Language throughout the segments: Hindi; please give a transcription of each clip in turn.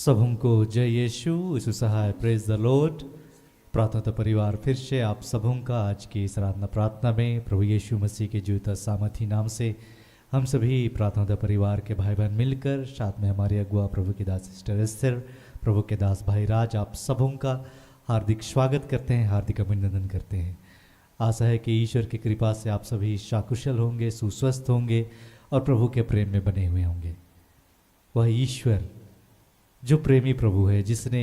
सबों को जय यीशु सहाय प्रेज द लॉर्ड। प्रार्थना परिवार फिर से आप सबों का आज की इस आराधना प्रार्थना में प्रभु यीशु मसीह के जीवित सामर्थी नाम से हम सभी प्रार्थना परिवार के भाई बहन मिलकर साथ में हमारे अगुआ प्रभु के दास सिस्टर एस्तर, प्रभु के दास भाई राज, आप सबों का हार्दिक स्वागत करते हैं, हार्दिक अभिनंदन करते हैं। आशा है कि ईश्वर की कृपा से आप सभी शाकुशल होंगे, सुस्वस्थ होंगे और प्रभु के प्रेम में बने हुए होंगे। वह ईश्वर जो प्रेमी प्रभु है, जिसने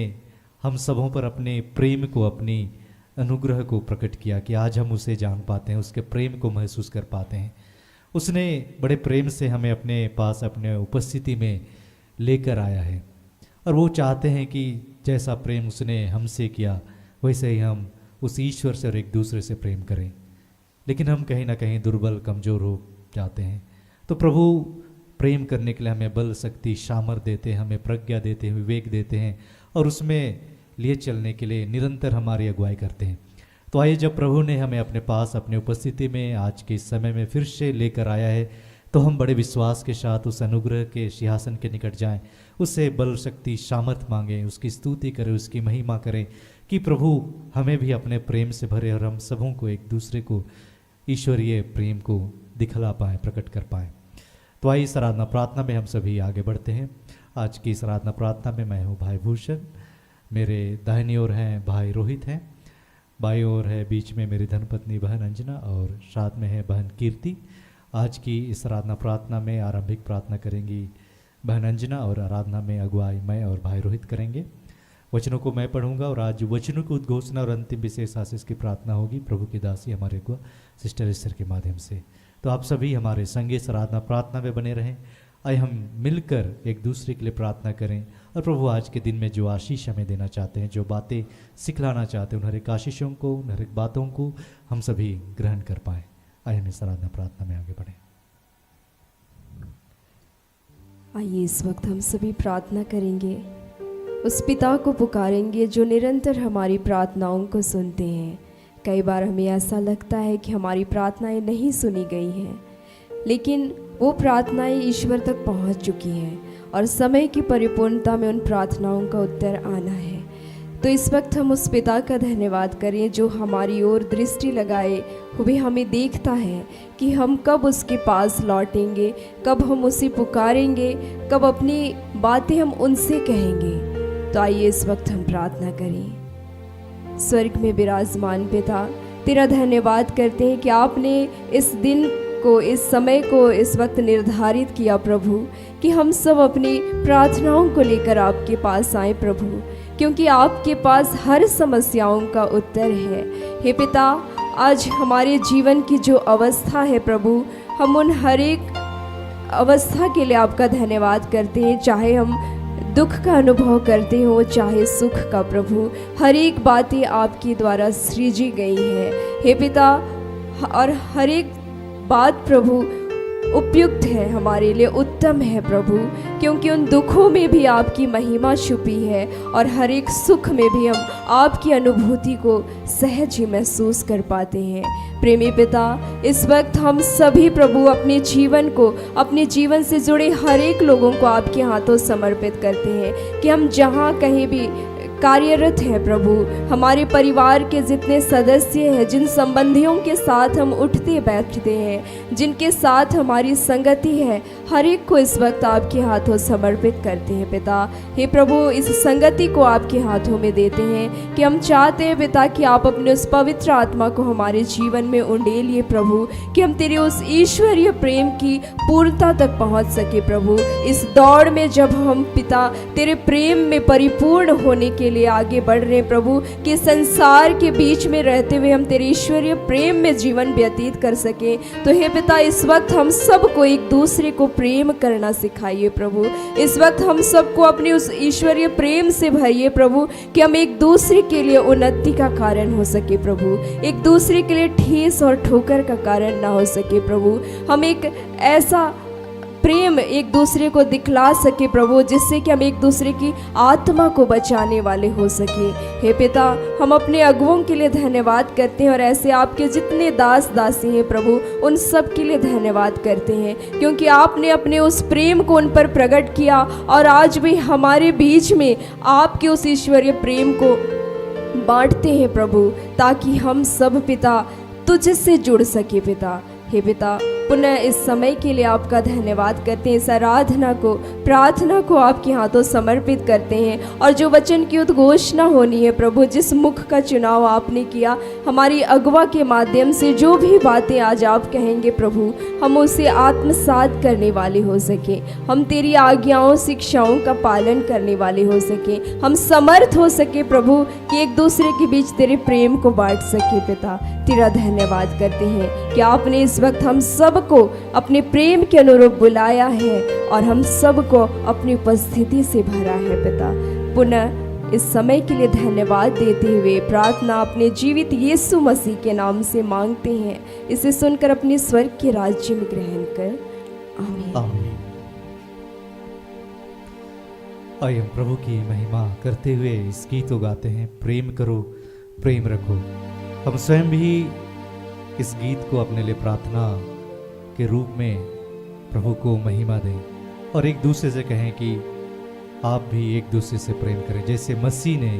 हम सबों पर अपने प्रेम को, अपनी अनुग्रह को प्रकट किया कि आज हम उसे जान पाते हैं, उसके प्रेम को महसूस कर पाते हैं। उसने बड़े प्रेम से हमें अपने पास, अपने उपस्थिति में लेकर आया है और वो चाहते हैं कि जैसा प्रेम उसने हमसे किया वैसे ही हम उस ईश्वर से और एक दूसरे से प्रेम करें। लेकिन हम कहीं ना कहीं दुर्बल, कमज़ोर हो जाते हैं, तो प्रभु प्रेम करने के लिए हमें बल, शक्ति, सामर्थ देते हैं, हमें प्रज्ञा देते हैं, विवेक देते हैं और उसमें लिए चलने के लिए निरंतर हमारी अगुवाई करते हैं। तो आइए, जब प्रभु ने हमें अपने पास, अपने उपस्थिति में आज के समय में फिर से लेकर आया है, तो हम बड़े विश्वास के साथ उस अनुग्रह के सिंहासन के निकट जाएं, उससे बल, शक्ति, सामर्थ मांगें, उसकी स्तुति करें, उसकी महिमा करें कि प्रभु हमें भी अपने प्रेम से भरे और हम सबों को, एक दूसरे को ईश्वरीय प्रेम को दिखला पाएँ, प्रकट कर पाएँ। तो आइए, इस आराधना प्रार्थना में हम सभी आगे बढ़ते हैं। आज की इस आराधना प्रार्थना में मैं हूँ भाई भूषण, मेरे दाहिनी ओर हैं भाई रोहित हैं, बाईं ओर है बीच में मेरी धर्मपत्नी बहन अंजना और साथ में है बहन कीर्ति। आज की इस आराधना प्रार्थना में आरंभिक प्रार्थना करेंगी बहन अंजना और आराधना में अगुवाई मैं और भाई रोहित करेंगे। वचनों को मैं पढ़ूंगा और आज वचनों की उद्घोषणा और अंतिम विशेष आशीष की प्रार्थना होगी प्रभु की दासी हमारे अगुआ सिस्टर एस्तर के माध्यम से। तो आप सभी हमारे संगे इस आराधना प्रार्थना में बने रहें। आइए हम मिलकर एक दूसरे के लिए प्रार्थना करें और प्रभु आज के दिन में जो आशीष हमें देना चाहते हैं, जो बातें सिखलाना चाहते हैं, उन हर एक आशीषों को, उन हर एक बातों को हम सभी ग्रहण कर पाएँ। आइए हम इस आराधना प्रार्थना में आगे बढ़ें। आइए इस वक्त हम सभी प्रार्थना करेंगे, उस पिता को पुकारेंगे जो निरंतर हमारी प्रार्थनाओं को सुनते हैं। कई बार हमें ऐसा लगता है कि हमारी प्रार्थनाएं नहीं सुनी गई हैं, लेकिन वो प्रार्थनाएं ईश्वर तक पहुंच चुकी हैं और समय की परिपूर्णता में उन प्रार्थनाओं का उत्तर आना है। तो इस वक्त हम उस पिता का धन्यवाद करें जो हमारी ओर दृष्टि लगाए हुए हमें देखता है कि हम कब उसके पास लौटेंगे, कब हम उसे पुकारेंगे, कब अपनी बातें हम उनसे कहेंगे। तो आइए इस वक्त हम प्रार्थना करें। स्वर्ग में विराजमान पिता, तेरा धन्यवाद करते हैं कि आपने इस दिन को, इस समय को इस वक्त निर्धारित किया प्रभु, कि हम सब अपनी प्रार्थनाओं को लेकर आपके पास आए प्रभु, क्योंकि आपके पास हर समस्याओं का उत्तर है। हे पिता, आज हमारे जीवन की जो अवस्था है प्रभु, हम उन हर एक अवस्था के लिए आपका धन्यवाद करते हैं, चाहे हम दुख का अनुभव करते हो चाहे सुख का प्रभु, हर एक बातें आपके द्वारा सृजी गई है हे पिता, और हर एक बात प्रभु उपयुक्त है, हमारे लिए उत्तम है प्रभु, क्योंकि उन दुखों में भी आपकी महिमा छुपी है और हर एक सुख में भी हम आपकी अनुभूति को सहज ही महसूस कर पाते हैं। प्रेमी पिता, इस वक्त हम सभी प्रभु अपने जीवन को, अपने जीवन से जुड़े हर एक लोगों को आपके हाथों समर्पित करते हैं कि हम जहाँ कहीं भी कार्यरत है प्रभु, हमारे परिवार के जितने सदस्य हैं, जिन संबंधियों के साथ हम उठते बैठते हैं, जिनके साथ हमारी संगति है, हर एक को इस वक्त आपके हाथों समर्पित करते हैं पिता। हे प्रभु, इस संगति को आपके हाथों में देते हैं कि हम चाहते हैं पिता कि आप अपने उस पवित्र आत्मा को हमारे जीवन में उंडेलिए प्रभु, कि हम तेरे उस ईश्वरीय प्रेम की पूर्णता तक पहुंच सके प्रभु। इस दौड़ में जब हम पिता तेरे प्रेम में परिपूर्ण होने के लिए आगे बढ़ रहे हैं प्रभु, कि संसार के बीच में रहते हुए हम तेरे ईश्वरीय प्रेम में जीवन व्यतीत कर सके, तो हे पिता इस वक्त हम सबको एक दूसरे को प्रेम करना सिखाइए प्रभु। इस वक्त हम सबको अपने उस ईश्वरीय प्रेम से भरिए प्रभु, कि हम एक दूसरे के लिए उन्नति का कारण हो सके प्रभु, एक दूसरे के लिए ठेस और ठोकर का कारण ना हो सके प्रभु। हम एक ऐसा प्रेम एक दूसरे को दिखला सके प्रभु, जिससे कि हम एक दूसरे की आत्मा को बचाने वाले हो सके। हे पिता, हम अपने अगुओं के लिए धन्यवाद करते हैं और ऐसे आपके जितने दास दासी हैं प्रभु, उन सब के लिए धन्यवाद करते हैं, क्योंकि आपने अपने उस प्रेम को उन पर प्रकट किया और आज भी हमारे बीच में आपके उस ईश्वरीय प्रेम को बांटते हैं प्रभु, ताकि हम सब पिता तुझसे जुड़ सके पिता। हे पिता, पुनः इस समय के लिए आपका धन्यवाद करते हैं, इस आराधना को, प्रार्थना को आपके हाथों समर्पित करते हैं। और जो वचन की उद्घोषणा होनी है प्रभु, जिस मुख का चुनाव आपने किया हमारी अगुवा के माध्यम से, जो भी बातें आज आप कहेंगे प्रभु, हम उसे आत्मसात करने वाले हो सके, हम तेरी आज्ञाओं शिक्षाओं का पालन करने वाले हो सके, हम समर्थ हो सके प्रभु कि एक दूसरे के बीच तेरे प्रेम को बांट सके। पिता, तेरा धन्यवाद करते हैं कि आपने इस वक्त हम सब को अपने प्रेम के अनुरूप बुलाया है और हम सब को अपनी उपस्थिति से भरा है। पिता, पुनः इस समय के लिए धन्यवाद देते हुए प्रार्थना अपने जीवित यीशु मसीह के नाम से मांगते हैं। इसे सुनकर अपने स्वर्ग के राज्य में ग्रहण कर, आमीन। आमीन। आइए हम प्रभु की महिमा करते हुए इस गीत को गाते हैं, प्रेम करो प्रेम रखो। हम स्वयं भी इस गीत को अपने लिए प्रार्थना के रूप में प्रभु को महिमा दें और एक दूसरे से कहें कि आप भी एक दूसरे से प्रेम करें जैसे मसीह ने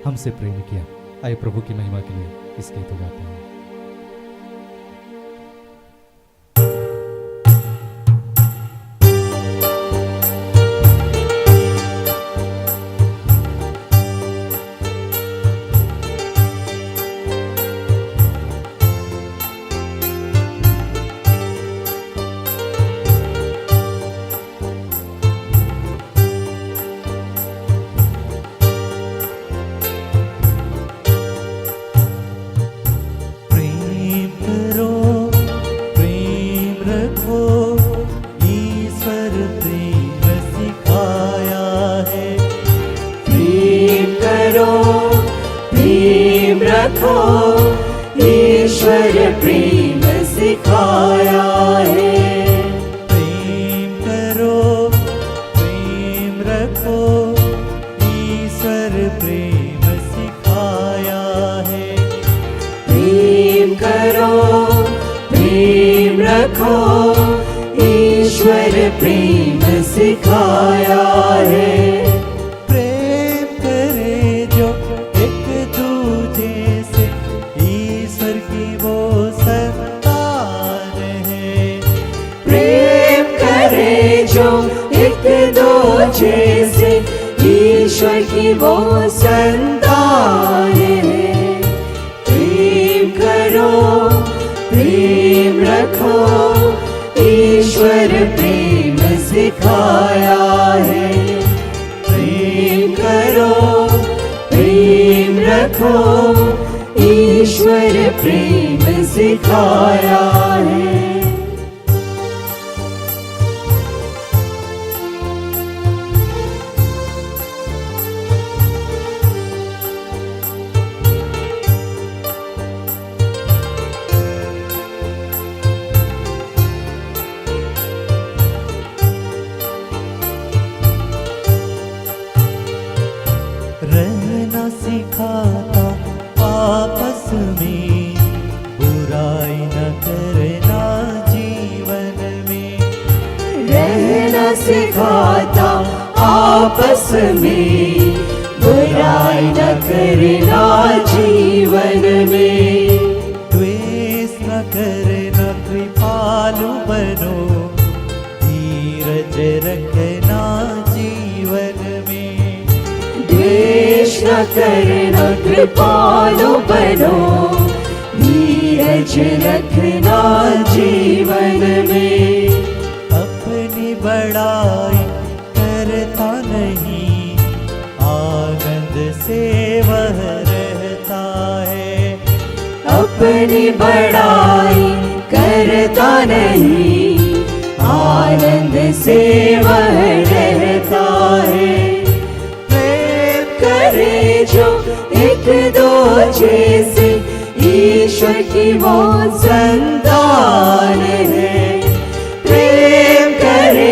हमसे प्रेम किया। आइए प्रभु की महिमा के लिए इस गीत को गाते हैं। ईश्वर प्रेम सिखाया है। प्रेम करो प्रेम रखो, ईश्वर प्रेम सिखाया है। प्रेम करो प्रेम रखो, ईश्वर प्रेम सिखाया है। जैसे ईश्वर की वो संतान है। प्रेम करो प्रेम रखो, ईश्वर प्रेम सिखाया है। प्रेम करो प्रेम रखो, ईश्वर प्रेम सिखाया है। रहना सिखाता आपस में, बुराई न करना जीवन में। रहना सिखाता आपस में, बुराई न करना जीवन में। द्वेष न करना कृपालु बनो, धीरज रखना जीवन में। द्वेष न करना कृपालु बनो, धीरज रखना जीवन में। अपनी बड़ाई करता नहीं, आनंद से वह रहता है। अपनी बड़ाई करता नहीं, आनंद से वह रहता है। जो एक दूजे से ईश्वर की वो संतान है। प्रेम करे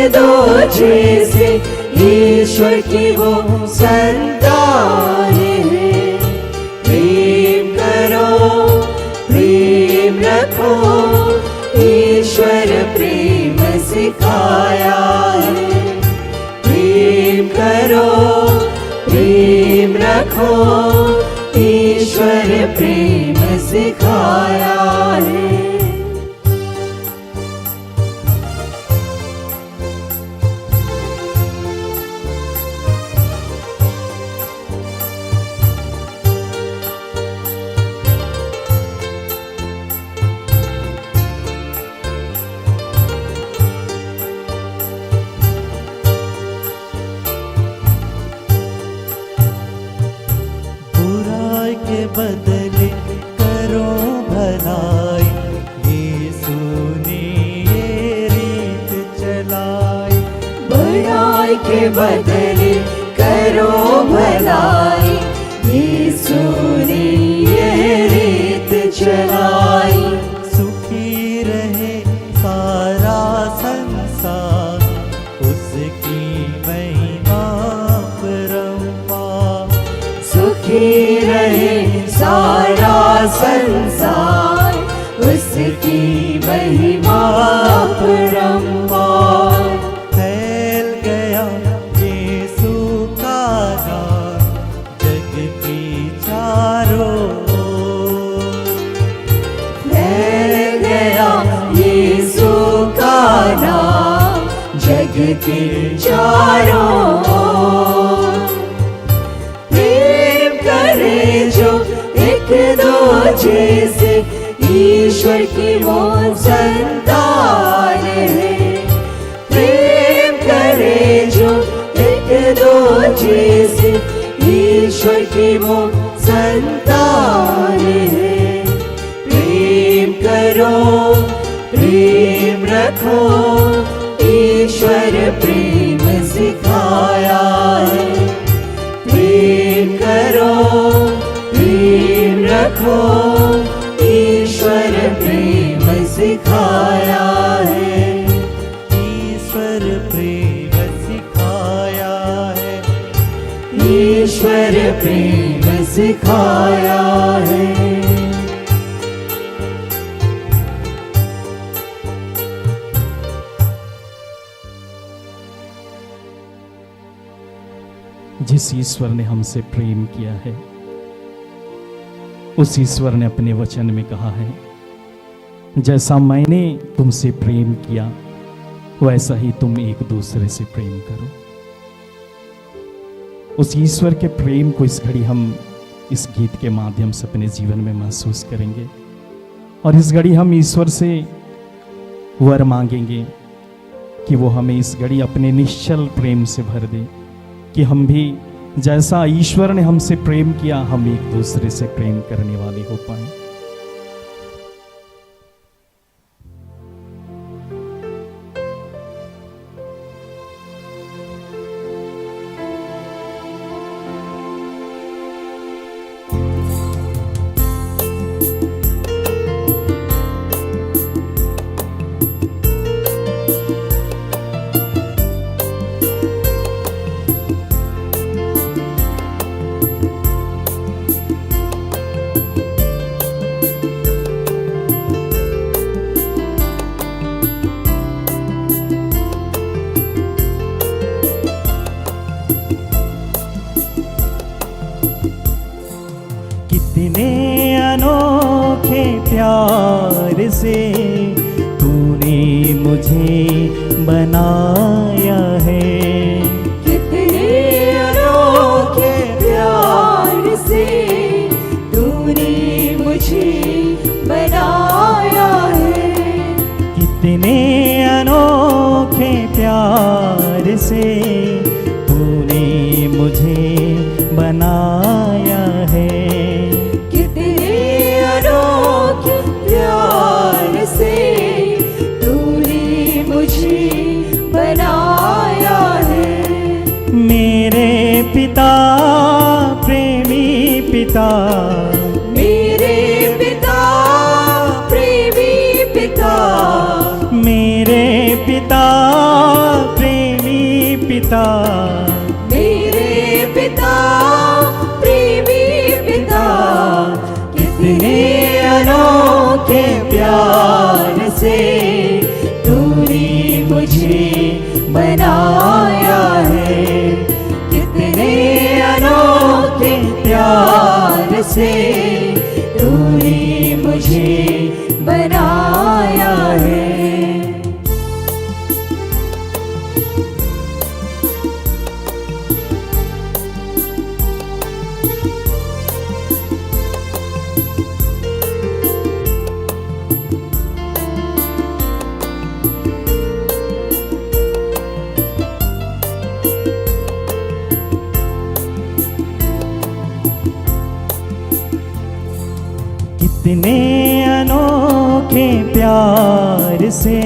दो जैसे ईश्वर की वो संतान है। प्रेम करो, प्रेम रखो, ईश्वर प्रेम सिखाया है। प्रेम करो, प्रेम रखो, ईश्वर प्रेम सिखाया है। बुराई के बदले करो भलाई, यीशु ने ये रीत चलाई। बुराई के बदले करो भलाई, यीशु ने ये रीत चलाई। सुखी रहे सारा संसार, उसकी महिमा परम्पार। सुखी रहे सारा संसार, उसकी महिमा परम्पार। फैल गया यीशु का नाम, जग की चारों ओर। फैल गया यीशु का नाम, जग के चारों ओर। प्रेम करे जो एक दो जैसे ईश्वर की वो संतान है। प्रेम करे जो एक दो जैसे ईश्वर की वो संतान है। प्रेम करो, प्रेम रखो, ईश्वर प्रेम सिखाया है। प्रेम करो, प्रेम रखो, ईश्वर प्रेम सिखाया है। ईश्वर प्रेम सिखाया है। ईश्वर प्रेम सिखाया है। जिस ईश्वर ने हमसे प्रेम किया है, उस ईश्वर ने अपने वचन में कहा है, जैसा मैंने तुमसे प्रेम किया वैसा ही तुम एक दूसरे से प्रेम करो। उस ईश्वर के प्रेम को इस घड़ी हम इस गीत के माध्यम से अपने जीवन में महसूस करेंगे, और इस घड़ी हम ईश्वर से वर मांगेंगे कि वो हमें इस घड़ी अपने निश्चल प्रेम से भर दे, कि हम भी जैसा ईश्वर ने हमसे प्रेम किया हम एक दूसरे से प्रेम करने वाले हो पाए। कितने अनोखे प्यार से तूने मुझे बनाया है। कितने अनोखे प्यार से तूने मुझे बनाया है। कितने अनोखे प्यार से तूने मुझे बनाया है। कितने अनोखे प्यार से तूने मुझे बनाया है। मेरे पिता प्रेमी पिता, मेरे पिता प्रेमी पिता, मेरे पिता पिता, मेरे पिता, प्रेमी पिता, कितने अनोखे प्यार से तूने मुझे बनाया है, कितने अनोखे प्यार से तूने मुझे बनाया है। कितने अनोखे प्यार से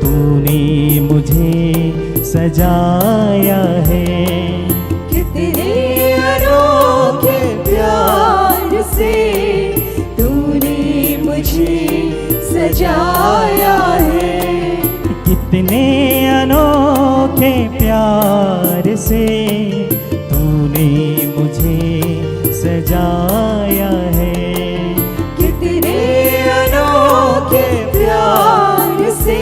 तूने मुझे सजाया है, कितने अनोखे प्यार से तूने मुझे सजाया है, कितने अनोखे प्यार से तूने मुझे सजाया है, कितने अनोखे प्यार से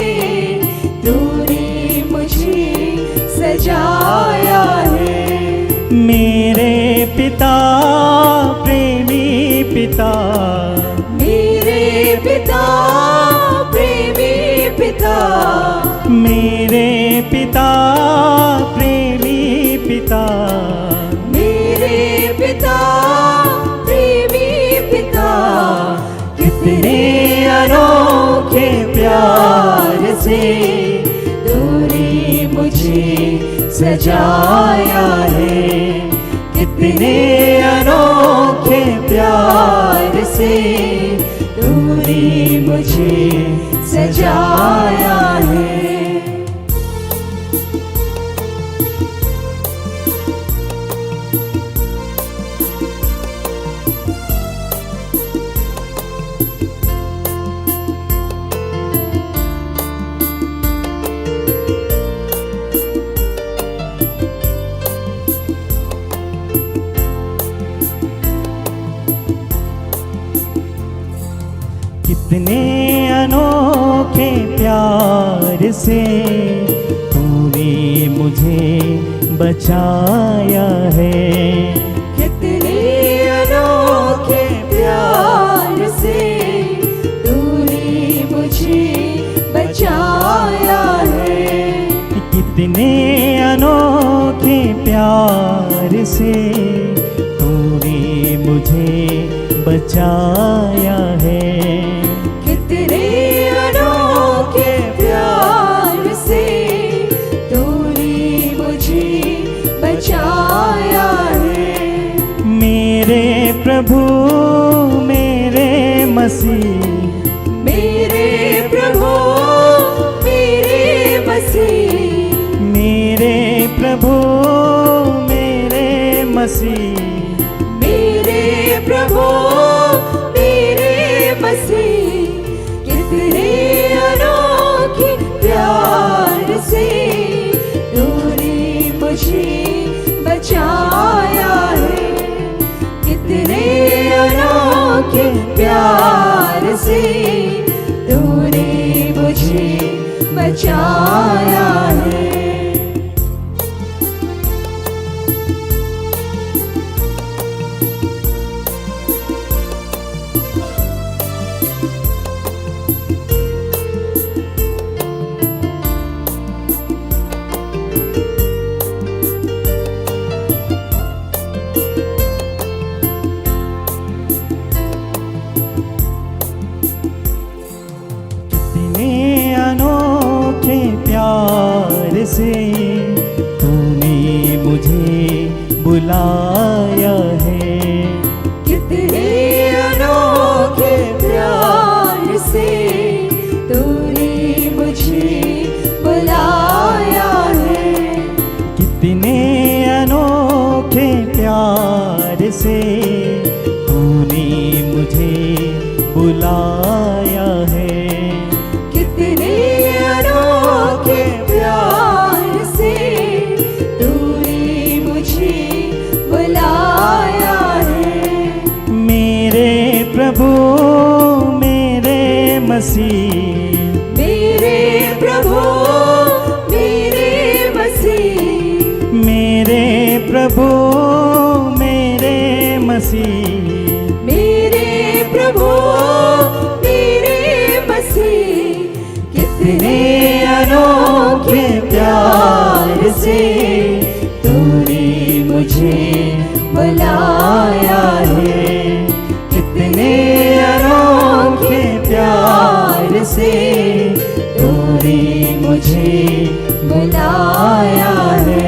तूने मुझे सजाया है। मेरे पिता, प्रेमी पिता, मेरे पिता, प्रेमी पिता, मेरे पिता, प्रेमी पिता, मेरे पिता, प्रेमी पिता, कितने अनोखे प्यार से तूने मुझे सजाया है, कितने अनोखे प्यार से तूने मुझे सजाया है। कितने अनोखे प्यार से तूने मुझे बचाया है, कितने अनोखे प्यार से तूने मुझे बचाया है, कितने अनोखे प्यार से तूने मुझे बचाया है, कितने अनोखे प्यार से तूने मुझे बचाया है। मेरे प्रभु, मेरे मसीह, मेरे प्रभु, मेरे मसीह, मेरे प्रभु, मेरे मसीह, मेरे प्रभु, मेरे मसीह, कितने अनोखे प्यार से तूने मुझे बचाया है, कितने अनोखे प्यार से तूने मुझे बचाया है। कितने अनोखे प्यार से तूने मुझे बुलाया है, कितने अनोखे प्यार से तूने मुझे बुलाया है, कितने अनोखे प्यार से तूने मुझे बुलाया है, कितने अनोखे प्यार से प्रभु मेरे मसीह, मेरे प्रभु मेरे मसीह, कितने अनोखे प्यार से तूने मुझे बुलाया है, कितने अनोखे प्यार से तूने मुझे बुलाया है,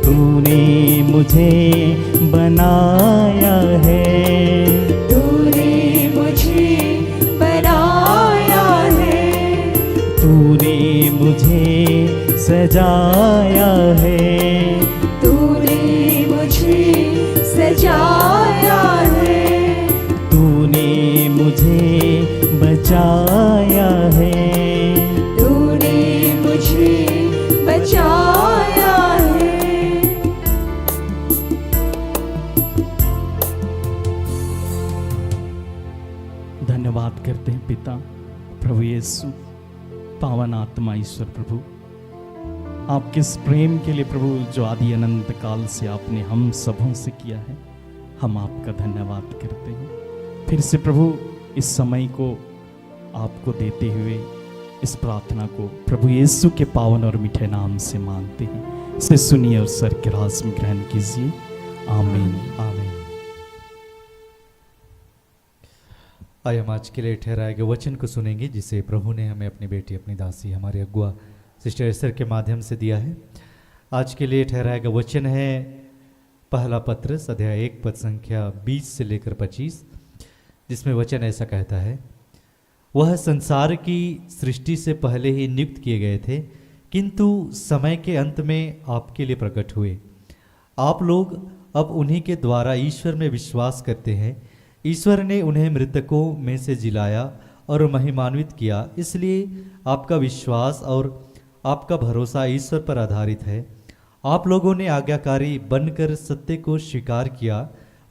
तूने मुझे बनाया है, तूने मुझे बनाया है, तूने मुझे सजाया है, तूने मुझे सजाया है, तूने मुझे बचाया है, तूने मुझे बचाया है। धन्यवाद करते हैं पिता प्रभु यीशु, पावन आत्मा ईश्वर प्रभु, आपके इस प्रेम के लिए प्रभु जो आदि अनंत काल से आपने हम सबों से किया है, हम आपका धन्यवाद करते हैं। फिर से प्रभु इस समय को आपको देते हुए इस प्रार्थना को प्रभु यीशु के पावन और मीठे नाम से मांगते हैं। इसे सुनिए और सर के रास में ग्रहण कीजिए। आमीन। आमीन। आइए हम आज के लिए ठहराए गए वचन को सुनेंगे, जिसे प्रभु ने हमें अपनी बेटी, अपनी दासी, हमारे अगुआ सिस्टर एस्तर के माध्यम से दिया है। आज के लिए ठहराया गया वचन है पहला पत्रस अध्याय 1 पद संख्या 20 से लेकर 25, जिसमें वचन ऐसा कहता है, वह संसार की सृष्टि से पहले ही नियुक्त किए गए थे, किंतु समय के अंत में आपके लिए प्रकट हुए। आप लोग अब उन्हीं के द्वारा ईश्वर में विश्वास करते हैं। ईश्वर ने उन्हें मृतकों में से जिलाया और महिमान्वित किया, इसलिए आपका विश्वास और आपका भरोसा ईश्वर पर आधारित है। आप लोगों ने आज्ञाकारी बनकर सत्य को स्वीकार किया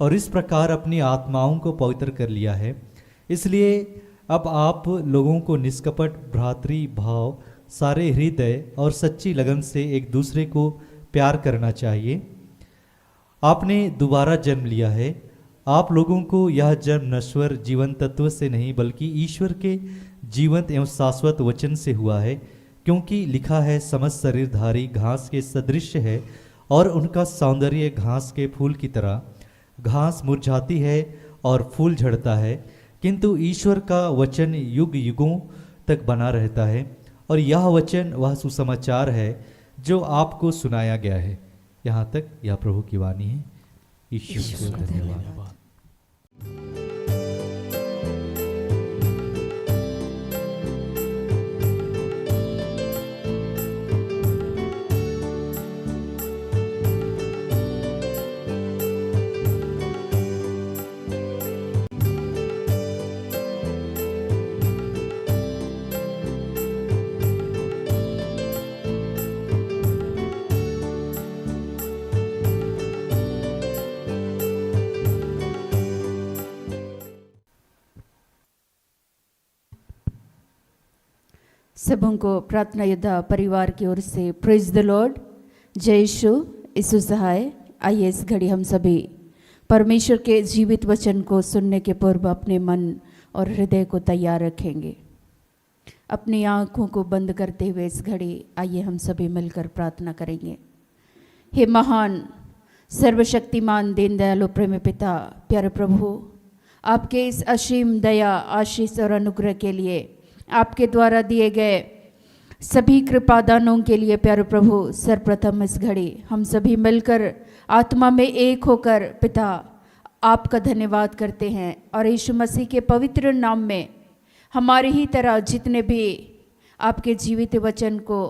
और इस प्रकार अपनी आत्माओं को पवित्र कर लिया है। इसलिए अब आप लोगों को निष्कपट भ्रातृ भाव, सारे हृदय और सच्ची लगन से एक दूसरे को प्यार करना चाहिए। आपने दोबारा जन्म लिया है। आप लोगों को यह जन्म नश्वर जीवन तत्व से नहीं, बल्कि ईश्वर के जीवंत एवं शाश्वत वचन से हुआ है, क्योंकि लिखा है, समस्त शरीरधारी घास के सदृश है और उनका सौंदर्य घास के फूल की तरह। घास मुरझाती है और फूल झड़ता है, किंतु ईश्वर का वचन युग युगों तक बना रहता है। और यह वचन वह सुसमाचार है जो आपको सुनाया गया है। यहाँ तक यह प्रभु की वाणी है। ईश्वर को धन्यवाद। सबों को प्रार्थना योद्धा परिवार की ओर से प्रेज द लॉर्ड, जय यीशु सहाय। आइए इस घड़ी हम सभी परमेश्वर के जीवित वचन को सुनने के पूर्व अपने मन और हृदय को तैयार रखेंगे। अपनी आँखों को बंद करते हुए इस घड़ी आइए हम सभी मिलकर प्रार्थना करेंगे। हे महान सर्वशक्तिमान दीन दयालु प्रेम पिता, प्यारे प्रभु, आपके इस असीम दया, आशीष और अनुग्रह के लिए, आपके द्वारा दिए गए सभी कृपादानों के लिए प्यारे प्रभु, सर्वप्रथम इस घड़ी हम सभी मिलकर आत्मा में एक होकर पिता आपका धन्यवाद करते हैं। और यीशु मसीह के पवित्र नाम में हमारी ही तरह जितने भी आपके जीवित वचन को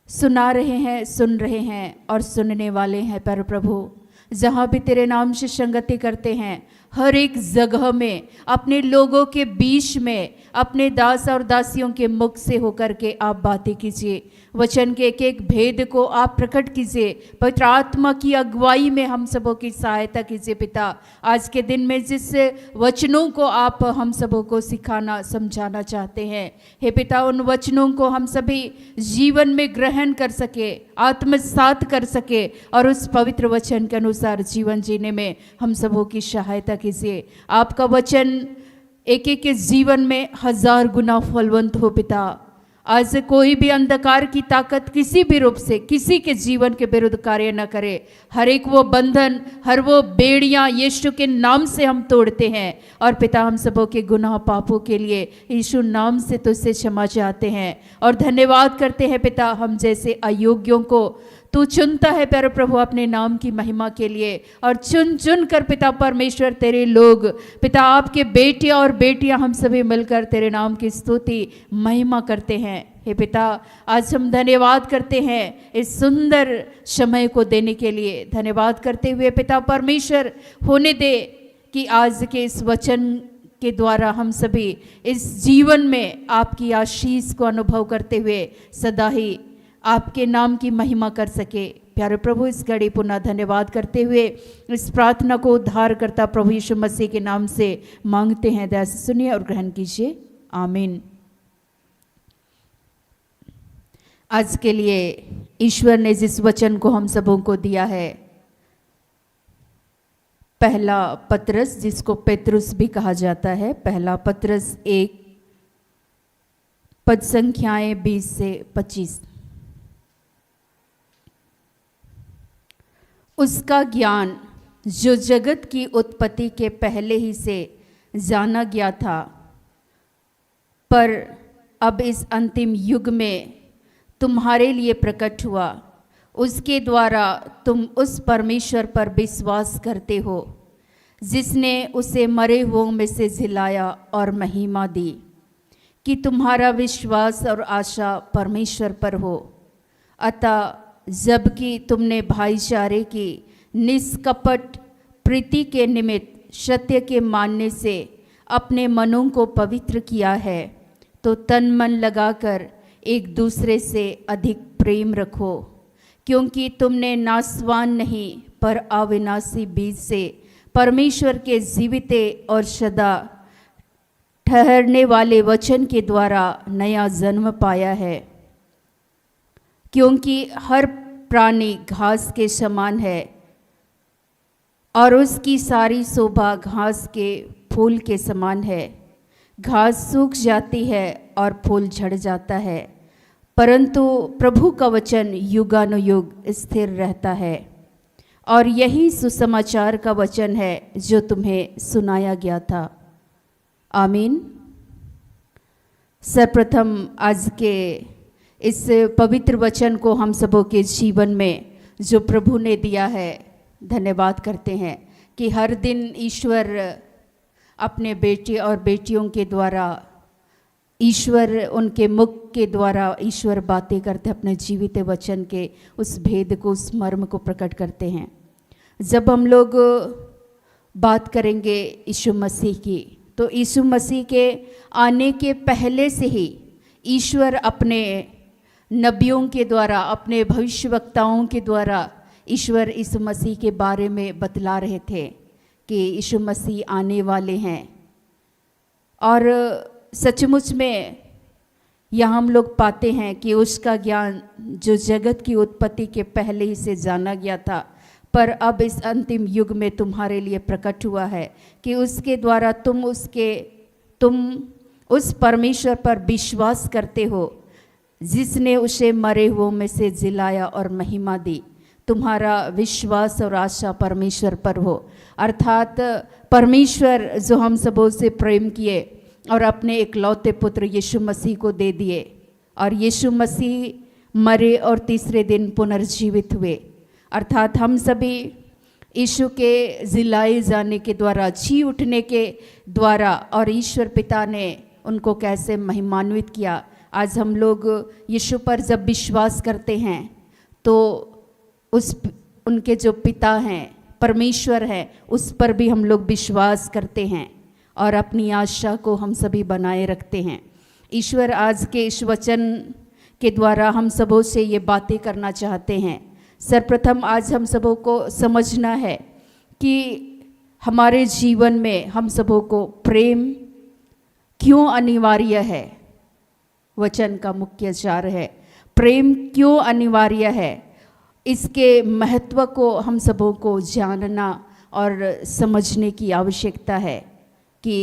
सुना रहे हैं, सुन रहे हैं और सुनने वाले हैं प्यारे प्रभु, जहाँ भी तेरे नाम से संगति करते हैं, हर एक जगह में, अपने लोगों के बीच में, अपने दास और दासियों के मुख से होकर के आप बातें कीजिए। वचन के एक एक भेद को आप प्रकट कीजिए। पवित्र आत्मा की अगुवाई में हम सबों की सहायता कीजिए पिता। आज के दिन में जिस वचनों को आप हम सबों को सिखाना समझाना चाहते हैं, हे पिता, उन वचनों को हम सभी जीवन में ग्रहण कर सके, आत्मसात कर सके और उस पवित्र वचन के अनुसार जीवन जीने में हम सबों की सहायता कीजिए। आपका वचन एक एक के जीवन में 1000 गुना फलवंत हो पिता। आज कोई भी अंधकार की ताकत किसी भी रूप से किसी के जीवन के विरुद्ध कार्य न करे। हर एक वो बंधन, हर वो बेड़ियां यीशु के नाम से हम तोड़ते हैं। और पिता, हम सबों के गुनाह पापों के लिए यीशु नाम से तुझसे क्षमा चाहते हैं और धन्यवाद करते हैं पिता। हम जैसे अयोग्यों को तू चुनता है प्यारे प्रभु अपने नाम की महिमा के लिए, और चुन चुन कर पिता परमेश्वर तेरे लोग, पिता आपके बेटे और बेटियां हम सभी मिलकर तेरे नाम की स्तुति महिमा करते हैं। हे पिता, आज हम धन्यवाद करते हैं इस सुंदर समय को देने के लिए। धन्यवाद करते हुए पिता परमेश्वर, होने दे कि आज के इस वचन के द्वारा हम सभी इस जीवन में आपकी आशीष को अनुभव करते हुए सदा ही आपके नाम की महिमा कर सके। प्यारे प्रभु, इस घड़ी पुनः धन्यवाद करते हुए इस प्रार्थना को उद्धारकर्ता प्रभु यीशु मसीह के नाम से मांगते हैं। दया से सुनिए और ग्रहण कीजिए। आमीन। आज के लिए ईश्वर ने जिस वचन को हम सबों को दिया है, पहला पत्रस, जिसको पेतरुस भी कहा जाता है, पहला पत्रस 1 पद संख्याएं 20 से 25। उसका ज्ञान जो जगत की उत्पत्ति के पहले ही से जाना गया था, पर अब इस अंतिम युग में तुम्हारे लिए प्रकट हुआ, उसके द्वारा तुम उस परमेश्वर पर विश्वास करते हो जिसने उसे मरे हुओं में से जिलाया और महिमा दी, कि तुम्हारा विश्वास और आशा परमेश्वर पर हो। अतः जबकि तुमने भाईचारे की निष्कपट प्रीति के निमित्त सत्य के मानने से अपने मनों को पवित्र किया है, तो तन मन लगाकर एक दूसरे से अधिक प्रेम रखो, क्योंकि तुमने नासवान नहीं पर अविनाशी बीज से परमेश्वर के जीविते और सदा ठहरने वाले वचन के द्वारा नया जन्म पाया है। क्योंकि हर प्राणी घास के समान है और उसकी सारी शोभा घास के फूल के समान है। घास सूख जाती है और फूल झड़ जाता है, परंतु प्रभु का वचन युगानुयुग स्थिर रहता है। और यही सुसमाचार का वचन है जो तुम्हें सुनाया गया था। आमीन। सर्वप्रथम आज के इस पवित्र वचन को हम सबों के जीवन में जो प्रभु ने दिया है, धन्यवाद करते हैं कि हर दिन ईश्वर अपने बेटे और बेटियों के द्वारा, ईश्वर उनके मुख के द्वारा ईश्वर बातें करते, अपने जीवित वचन के उस भेद को, उस मर्म को प्रकट करते हैं। जब हम लोग बात करेंगे यीशु मसीह की, तो यीशु मसीह के आने के पहले से ही ईश्वर अपने नबियों के द्वारा, अपने भविष्यवक्ताओं के द्वारा ईश्वर यीशु मसीह के बारे में बतला रहे थे कि यीशु मसीह आने वाले हैं। और सचमुच में यहाँ हम लोग पाते हैं कि उसका ज्ञान जो जगत की उत्पत्ति के पहले ही से जाना गया था, पर अब इस अंतिम युग में तुम्हारे लिए प्रकट हुआ है कि उसके द्वारा तुम उस परमेश्वर पर विश्वास करते हो जिसने उसे मरे हुओं में से जिलाया और महिमा दी। तुम्हारा विश्वास और आशा परमेश्वर पर हो, अर्थात परमेश्वर जो हम सबों से प्रेम किए और अपने इकलौते पुत्र यीशु मसीह को दे दिए, और यीशु मसीह मरे और तीसरे दिन पुनर्जीवित हुए, अर्थात हम सभी यीशु के जिलाए जाने के द्वारा, जी उठने के द्वारा, और ईश्वर पिता ने उनको कैसे महिमान्वित किया। आज हम लोग यीशु पर जब विश्वास करते हैं तो उनके जो पिता हैं, परमेश्वर है उस पर भी हम लोग विश्वास करते हैं और अपनी आशा को हम सभी बनाए रखते हैं। ईश्वर आज के इस वचन के द्वारा हम सबों से ये बातें करना चाहते हैं। सर्वप्रथम आज हम सबों को समझना है कि हमारे जीवन में हम सबों को प्रेम क्यों अनिवार्य है। वचन का मुख्य सार है प्रेम क्यों अनिवार्य है। इसके महत्व को हम सबों को जानना और समझने की आवश्यकता है कि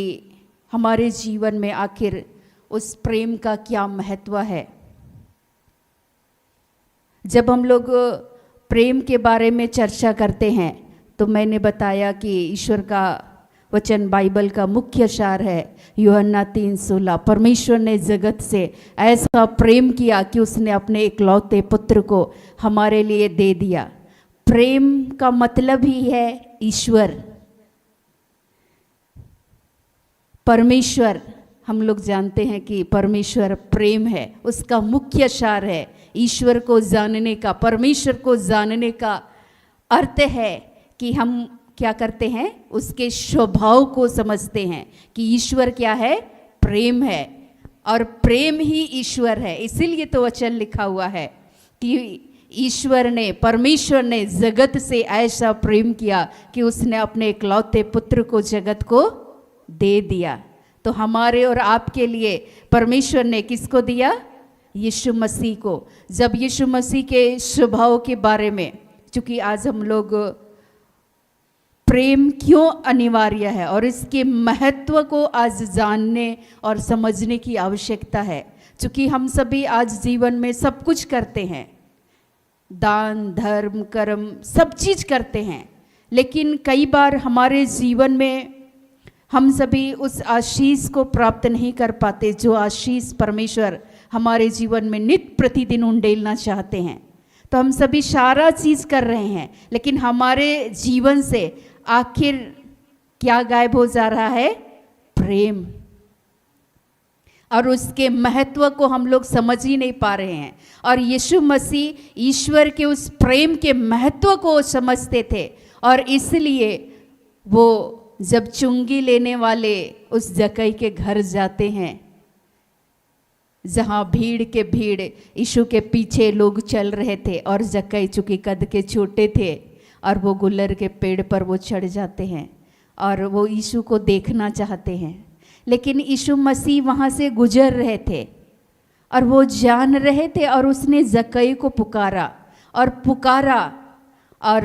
हमारे जीवन में आखिर उस प्रेम का क्या महत्व है। जब हम लोग प्रेम के बारे में चर्चा करते हैं तो मैंने बताया कि ईश्वर का वचन बाइबल का मुख्य सार है यूहन्ना 3:16। परमेश्वर ने जगत से ऐसा प्रेम किया कि उसने अपने इकलौते पुत्र को हमारे लिए दे दिया। प्रेम का मतलब ही है ईश्वर, परमेश्वर। हम लोग जानते हैं कि परमेश्वर प्रेम है, उसका मुख्य सार है ईश्वर को जानने का। परमेश्वर को जानने का अर्थ है कि हम क्या करते हैं, उसके स्वभाव को समझते हैं कि ईश्वर क्या है, प्रेम है और प्रेम ही ईश्वर है। इसीलिए तो वचन लिखा हुआ है कि ईश्वर ने, परमेश्वर ने जगत से ऐसा प्रेम किया कि उसने अपने इकलौते पुत्र को जगत को दे दिया। तो हमारे और आपके लिए परमेश्वर ने किसको दिया, यीशु मसीह को। जब यीशु मसीह के स्वभाव के बारे में, चूँकि आज हम लोग प्रेम क्यों अनिवार्य है और इसके महत्व को आज जानने और समझने की आवश्यकता है। चूँकि हम सभी आज जीवन में सब कुछ करते हैं, दान धर्म कर्म सब चीज़ करते हैं, लेकिन कई बार हमारे जीवन में हम सभी उस आशीष को प्राप्त नहीं कर पाते जो आशीष परमेश्वर हमारे जीवन में नित्य प्रतिदिन उंडेलना चाहते हैं। तो हम सभी सारा चीज़ कर रहे हैं, लेकिन हमारे जीवन से आखिर क्या गायब हो जा रहा है, प्रेम। और उसके महत्व को हम लोग समझ ही नहीं पा रहे हैं। और यीशु मसीह ईश्वर के उस प्रेम के महत्व को समझते थे और इसलिए वो जब चुंगी लेने वाले उस जक्कई के घर जाते हैं, जहाँ भीड़ के भीड़ यीशु के पीछे लोग चल रहे थे और जक्कई चूँकि कद के छोटे थे और वो गुलर के पेड़ पर वो चढ़ जाते हैं और वो यीशु को देखना चाहते हैं, लेकिन यीशु मसीह वहाँ से गुजर रहे थे और वो जान रहे थे और उसने जक्कई को पुकारा और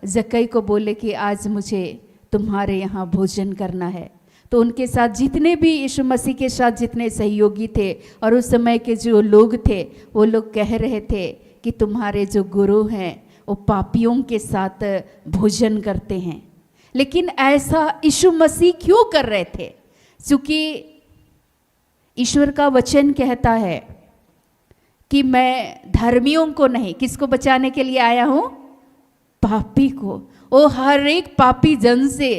जक्कई को बोले कि आज मुझे तुम्हारे यहाँ भोजन करना है। तो उनके साथ जितने भी यीशु मसीह के साथ जितने सहयोगी थे और उस समय के जो लोग थे, वो लोग कह रहे थे कि तुम्हारे जो गुरु हैं वो पापियों के साथ भोजन करते हैं। लेकिन ऐसा यीशु मसीह क्यों कर रहे थे? क्योंकि ईश्वर का वचन कहता है कि मैं धर्मियों को नहीं, किसको बचाने के लिए आया हूँ? पापी को। वो हर एक पापी जन से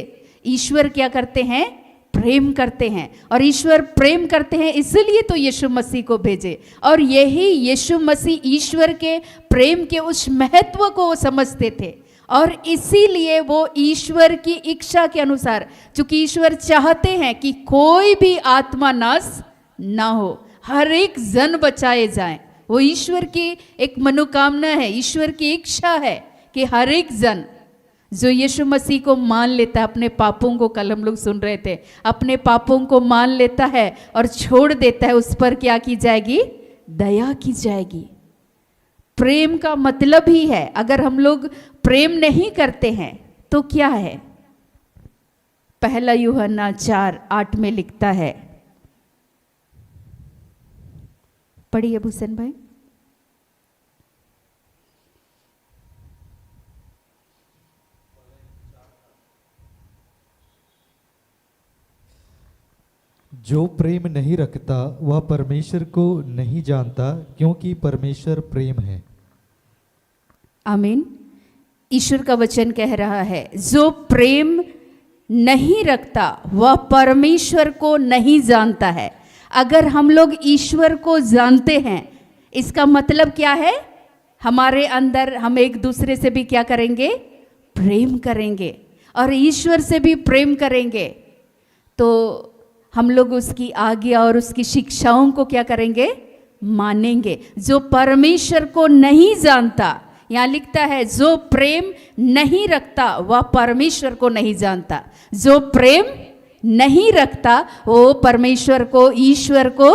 ईश्वर क्या करते हैं? प्रेम करते हैं। और ईश्वर प्रेम करते हैं इसलिए तो यीशु मसीह को भेजे। और यही यीशु मसीह ईश्वर के प्रेम के उस महत्व को वो समझते थे और इसीलिए वो ईश्वर की इच्छा के अनुसार, चूंकि ईश्वर चाहते हैं कि कोई भी आत्मा नाश ना हो, हर एक जन बचाए जाएं। वो ईश्वर की एक मनोकामना है, ईश्वर की इच्छा है कि हर एक जन जो यीशु मसीह को मान लेता है, अपने पापों को, कल हम लोग सुन रहे थे, अपने पापों को मान लेता है और छोड़ देता है, उस पर क्या की जाएगी? दया की जाएगी। प्रेम का मतलब ही है, अगर हम लोग प्रेम नहीं करते हैं तो क्या है? पहला यूहन्ना 4:8 में लिखता है, पढ़िए भूषण भाई। जो प्रेम नहीं रखता वह परमेश्वर को नहीं जानता, क्योंकि परमेश्वर प्रेम है। आमीन। ईश्वर का वचन कह रहा है, जो प्रेम नहीं रखता वह परमेश्वर को नहीं जानता है। अगर हम लोग ईश्वर को जानते हैं, इसका मतलब क्या है? हमारे अंदर हम एक दूसरे से भी क्या करेंगे? प्रेम करेंगे और ईश्वर से भी प्रेम करेंगे तो हम लोग उसकी आज्ञा और उसकी शिक्षाओं को क्या करेंगे, मानेंगे। जो परमेश्वर को नहीं जानता, यहाँ लिखता है जो प्रेम नहीं रखता वह परमेश्वर को नहीं जानता। जो प्रेम नहीं रखता वो परमेश्वर को, ईश्वर को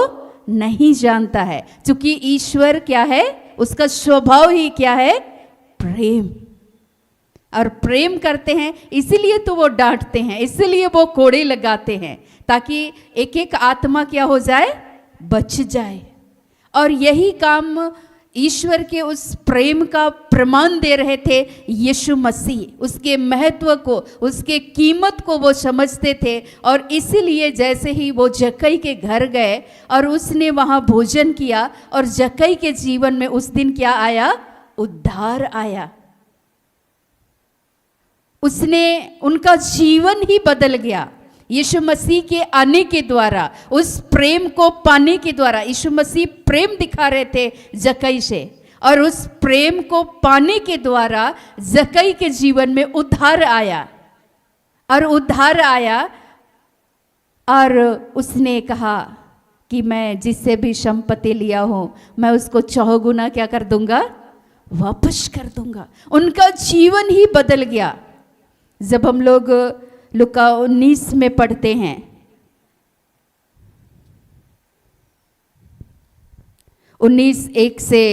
नहीं जानता है, क्योंकि ईश्वर क्या है, उसका स्वभाव ही क्या है, प्रेम। और प्रेम करते हैं इसीलिए तो वो डांटते हैं, इसीलिए वो कोड़े लगाते हैं, ताकि एक एक आत्मा क्या हो जाए, बच जाए। और यही काम ईश्वर के उस प्रेम का प्रमाण दे रहे थे यीशु मसीह। उसके महत्व को, उसके कीमत को वो समझते थे। और इसीलिए जैसे ही वो जक्कई के घर गए और उसने वहाँ भोजन किया और जक्कई के जीवन में उस दिन क्या आया, उद्धार आया। उसने, उनका जीवन ही बदल गया यीशु मसीह के आने के द्वारा, उस प्रेम को पाने के द्वारा। यीशु मसीह प्रेम दिखा रहे थे जक्कई से, और उस प्रेम को पाने के द्वारा जक्कई के जीवन में उद्धार आया। और उद्धार आया और उसने कहा कि मैं जिससे भी संपत्ति लिया हूं मैं उसको चौगुना क्या कर दूंगा, वापस कर दूंगा। उनका जीवन ही बदल गया। जब हम लोग लुका 19 में पढ़ते हैं, 19:1 से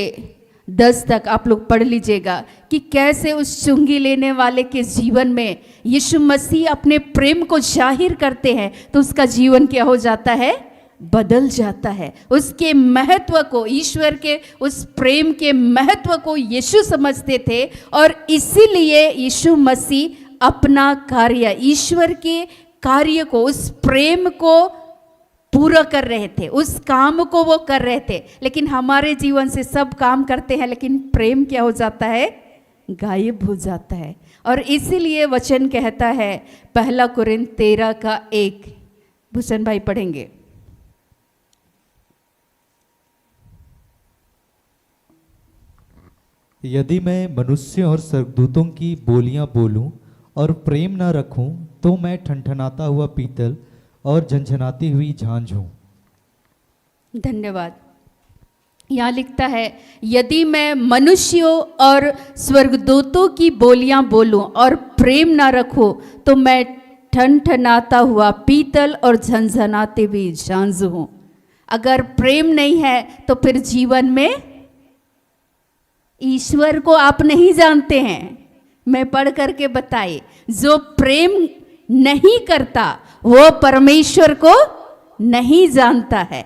10 तक आप लोग पढ़ लीजिएगा कि कैसे उस चुंगी लेने वाले के जीवन में यीशु मसीह अपने प्रेम को जाहिर करते हैं तो उसका जीवन क्या हो जाता है, बदल जाता है। उसके महत्व को, ईश्वर के उस प्रेम के महत्व को यीशु समझते थे, और इसीलिए यीशु मसीह अपना कार्य, ईश्वर के कार्य को, उस प्रेम को पूरा कर रहे थे, उस काम को वो कर रहे थे। लेकिन हमारे जीवन से सब काम करते हैं लेकिन प्रेम क्या हो जाता है, गायब हो जाता है। और इसीलिए वचन कहता है 1 कुरिन्थ 13:1, भूषण भाई पढ़ेंगे। यदि मैं मनुष्य और स्वर्गदूतों की बोलियां बोलूं और प्रेम न रखूं तो मैं ठनठनाता हुआ पीतल और झनझनाती हुई झांझ हूं। धन्यवाद। यहाँ लिखता है यदि मैं मनुष्यों और स्वर्गदूतों की बोलियां बोलूं और प्रेम ना रखूं तो मैं ठनठनाता हुआ पीतल और झनझनाती हुई झांझ हूं। अगर प्रेम नहीं है तो फिर जीवन में ईश्वर को आप नहीं जानते हैं। मैं पढ़ करके बताई, जो प्रेम नहीं करता वो परमेश्वर को नहीं जानता है,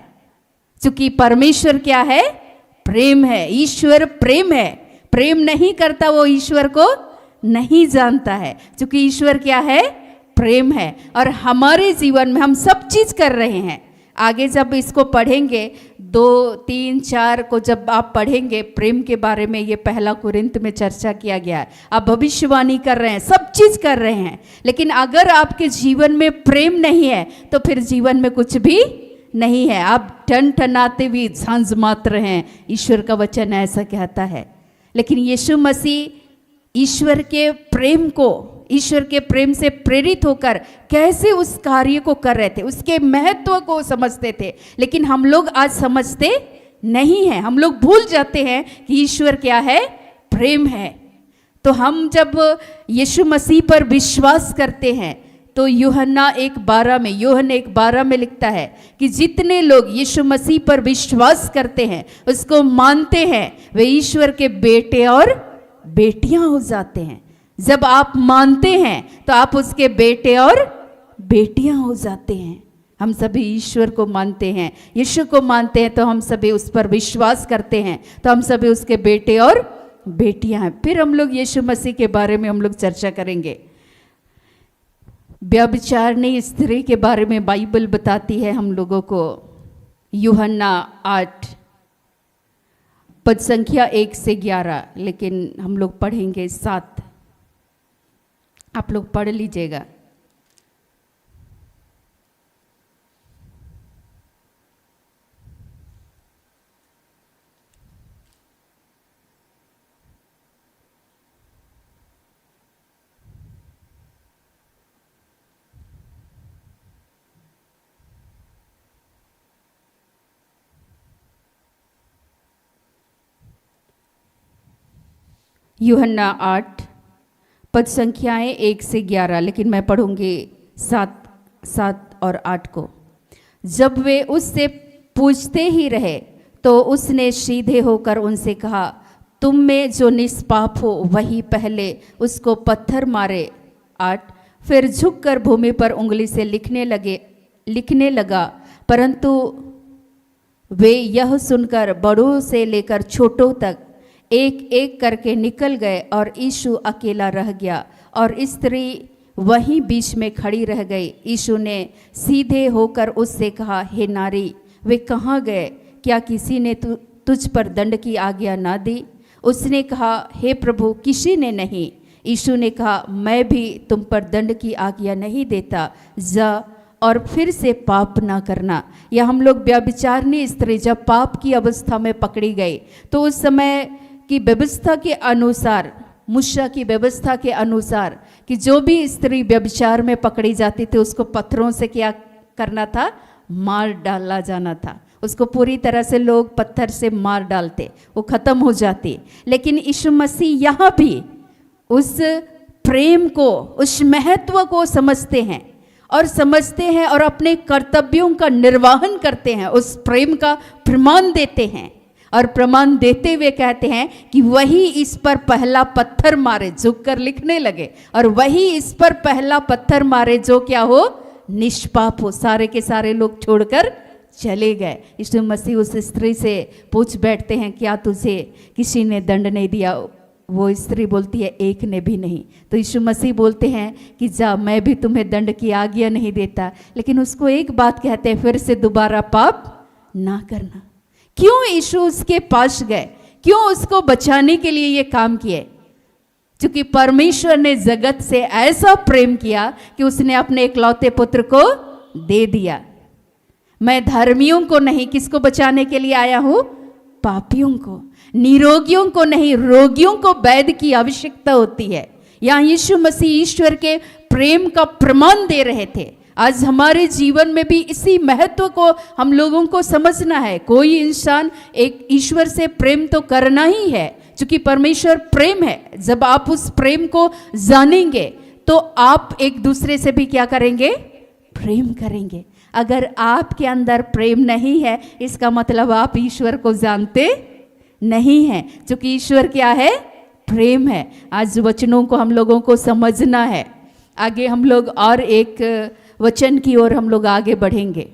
क्योंकि परमेश्वर क्या है, प्रेम है। ईश्वर प्रेम है। प्रेम नहीं करता वो ईश्वर को नहीं जानता है, क्योंकि ईश्वर क्या है, प्रेम है। और हमारे जीवन में हम सब चीज कर रहे हैं। आगे जब इसको पढ़ेंगे 2, 3, 4 को जब आप पढ़ेंगे प्रेम के बारे में, ये 1 कुरिन्थ में चर्चा किया गया है। आप भविष्यवाणी कर रहे हैं, सब चीज कर रहे हैं, लेकिन अगर आपके जीवन में प्रेम नहीं है तो फिर जीवन में कुछ भी नहीं है। आप ठनठनाते हुए झांझ मात्र हैं, ईश्वर का वचन ऐसा कहता है। लेकिन यीशु मसीह ईश्वर के प्रेम को, ईश्वर के प्रेम से प्रेरित होकर कैसे उस कार्य को कर रहे थे, उसके महत्व को समझते थे। लेकिन हम लोग आज समझते नहीं हैं। हम लोग भूल जाते हैं कि ईश्वर क्या है, प्रेम है। तो हम जब यीशु मसीह पर विश्वास करते हैं तो यूहन्ना 1:12 में लिखता है कि जितने लोग यीशु मसीह पर विश्वास करते हैं, उसको मानते हैं, वे ईश्वर के बेटे और बेटियां हो जाते हैं। जब आप मानते हैं तो आप उसके बेटे और बेटियां हो जाते हैं। हम सभी ईश्वर को मानते हैं, यीशु को मानते हैं, तो हम सभी उस पर विश्वास करते हैं, तो हम सभी उसके बेटे और बेटियां हैं। फिर हम लोग यीशु मसीह के बारे में हम लोग चर्चा करेंगे। व्यभिचारिणी स्त्री के बारे में बाइबल बताती है हम लोगों को, यूहन्ना 8 पद संख्या 1 से 11, लेकिन हम लोग पढ़ेंगे 7। आप लोग पढ़ लीजिएगा। यूहन्ना 8 पद संख्याएं 1 से 11, लेकिन मैं पढ़ूंगी 7 और 8 को। जब वे उससे पूछते ही रहे तो उसने सीधे होकर उनसे कहा, तुम में जो निष्पाप हो वही पहले उसको पत्थर मारे। 8 फिर झुककर भूमि पर उंगली से लिखने लगा, परंतु वे यह सुनकर बड़ों से लेकर छोटों तक एक एक करके निकल गए और यीशु अकेला रह गया और स्त्री वहीं बीच में खड़ी रह गई। यीशु ने सीधे होकर उससे कहा, हे नारी, वे कहाँ गए? क्या किसी ने तुझ पर दंड की आज्ञा ना दी? उसने कहा, हे प्रभु, किसी ने नहीं। यीशु ने कहा, मैं भी तुम पर दंड की आज्ञा नहीं देता, जा और फिर से पाप ना करना। या हम लोग व्यभिचारिणी स्त्री जब पाप की अवस्था में पकड़ी गई तो उस समय की व्यवस्था के अनुसार, मूसा की व्यवस्था के अनुसार, कि जो भी स्त्री व्यभिचार में पकड़ी जाती थी उसको पत्थरों से क्या करना था? मार डाला जाना था। उसको पूरी तरह से लोग पत्थर से मार डालते, वो खत्म हो जाती। लेकिन यीशु मसीह यहाँ भी उस प्रेम को, उस महत्व को समझते हैं और अपने कर्तव्यों का निर्वहन करते हैं, उस प्रेम का प्रमाण देते हैं। और प्रमाण देते हुए कहते हैं कि वही इस पर पहला पत्थर मारे, झुककर लिखने लगे, और वही इस पर पहला पत्थर मारे जो क्या हो? निष्पाप हो। सारे के सारे लोग छोड़कर चले गए। यीशु मसीह उस स्त्री से पूछ बैठते हैं, क्या तुझे किसी ने दंड नहीं दिया? वो स्त्री बोलती है, एक ने भी नहीं। तो यीशु मसीह बोलते हैं कि जा, मैं भी तुम्हें दंड की आज्ञा नहीं देता, लेकिन उसको एक बात कहते हैं, फिर से दोबारा पाप ना करना। क्यों यीशु उसके पास गए? क्यों उसको बचाने के लिए ये काम किए? क्योंकि परमेश्वर ने जगत से ऐसा प्रेम किया कि उसने अपने इकलौते पुत्र को दे दिया। मैं धर्मियों को नहीं, किसको बचाने के लिए आया हूं? पापियों को, निरोगियों को नहीं, रोगियों को वैद्य की आवश्यकता होती है। यहाँ यीशु मसीह ईश्वर के प्रेम का प्रमाण दे रहे थे। आज हमारे जीवन में भी इसी महत्व को हम लोगों को समझना है। कोई इंसान एक ईश्वर से प्रेम तो करना ही है, क्योंकि परमेश्वर प्रेम है। जब आप उस प्रेम को जानेंगे तो आप एक दूसरे से भी क्या करेंगे? प्रेम करेंगे। अगर आपके अंदर प्रेम नहीं है, इसका मतलब आप ईश्वर को जानते नहीं हैं, क्योंकि ईश्वर क्या है? प्रेम है। आज वचनों को हम लोगों को समझना है। आगे हम लोग और एक वचन की ओर हम लोग आगे बढ़ेंगे।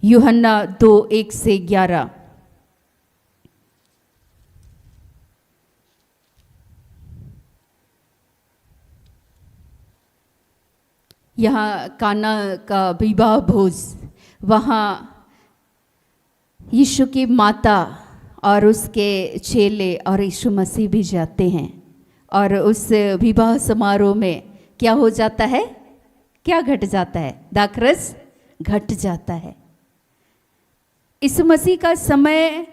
यूहन्ना 2:1 से 11। यहाँ काना का विवाह भोज, वहाँ यीशु की माता और उसके चेले और यीशु मसीह भी जाते हैं। और उस विवाह समारोह में क्या हो जाता है? क्या घट जाता है? दाखरस घट जाता है। यीशु मसीह का समय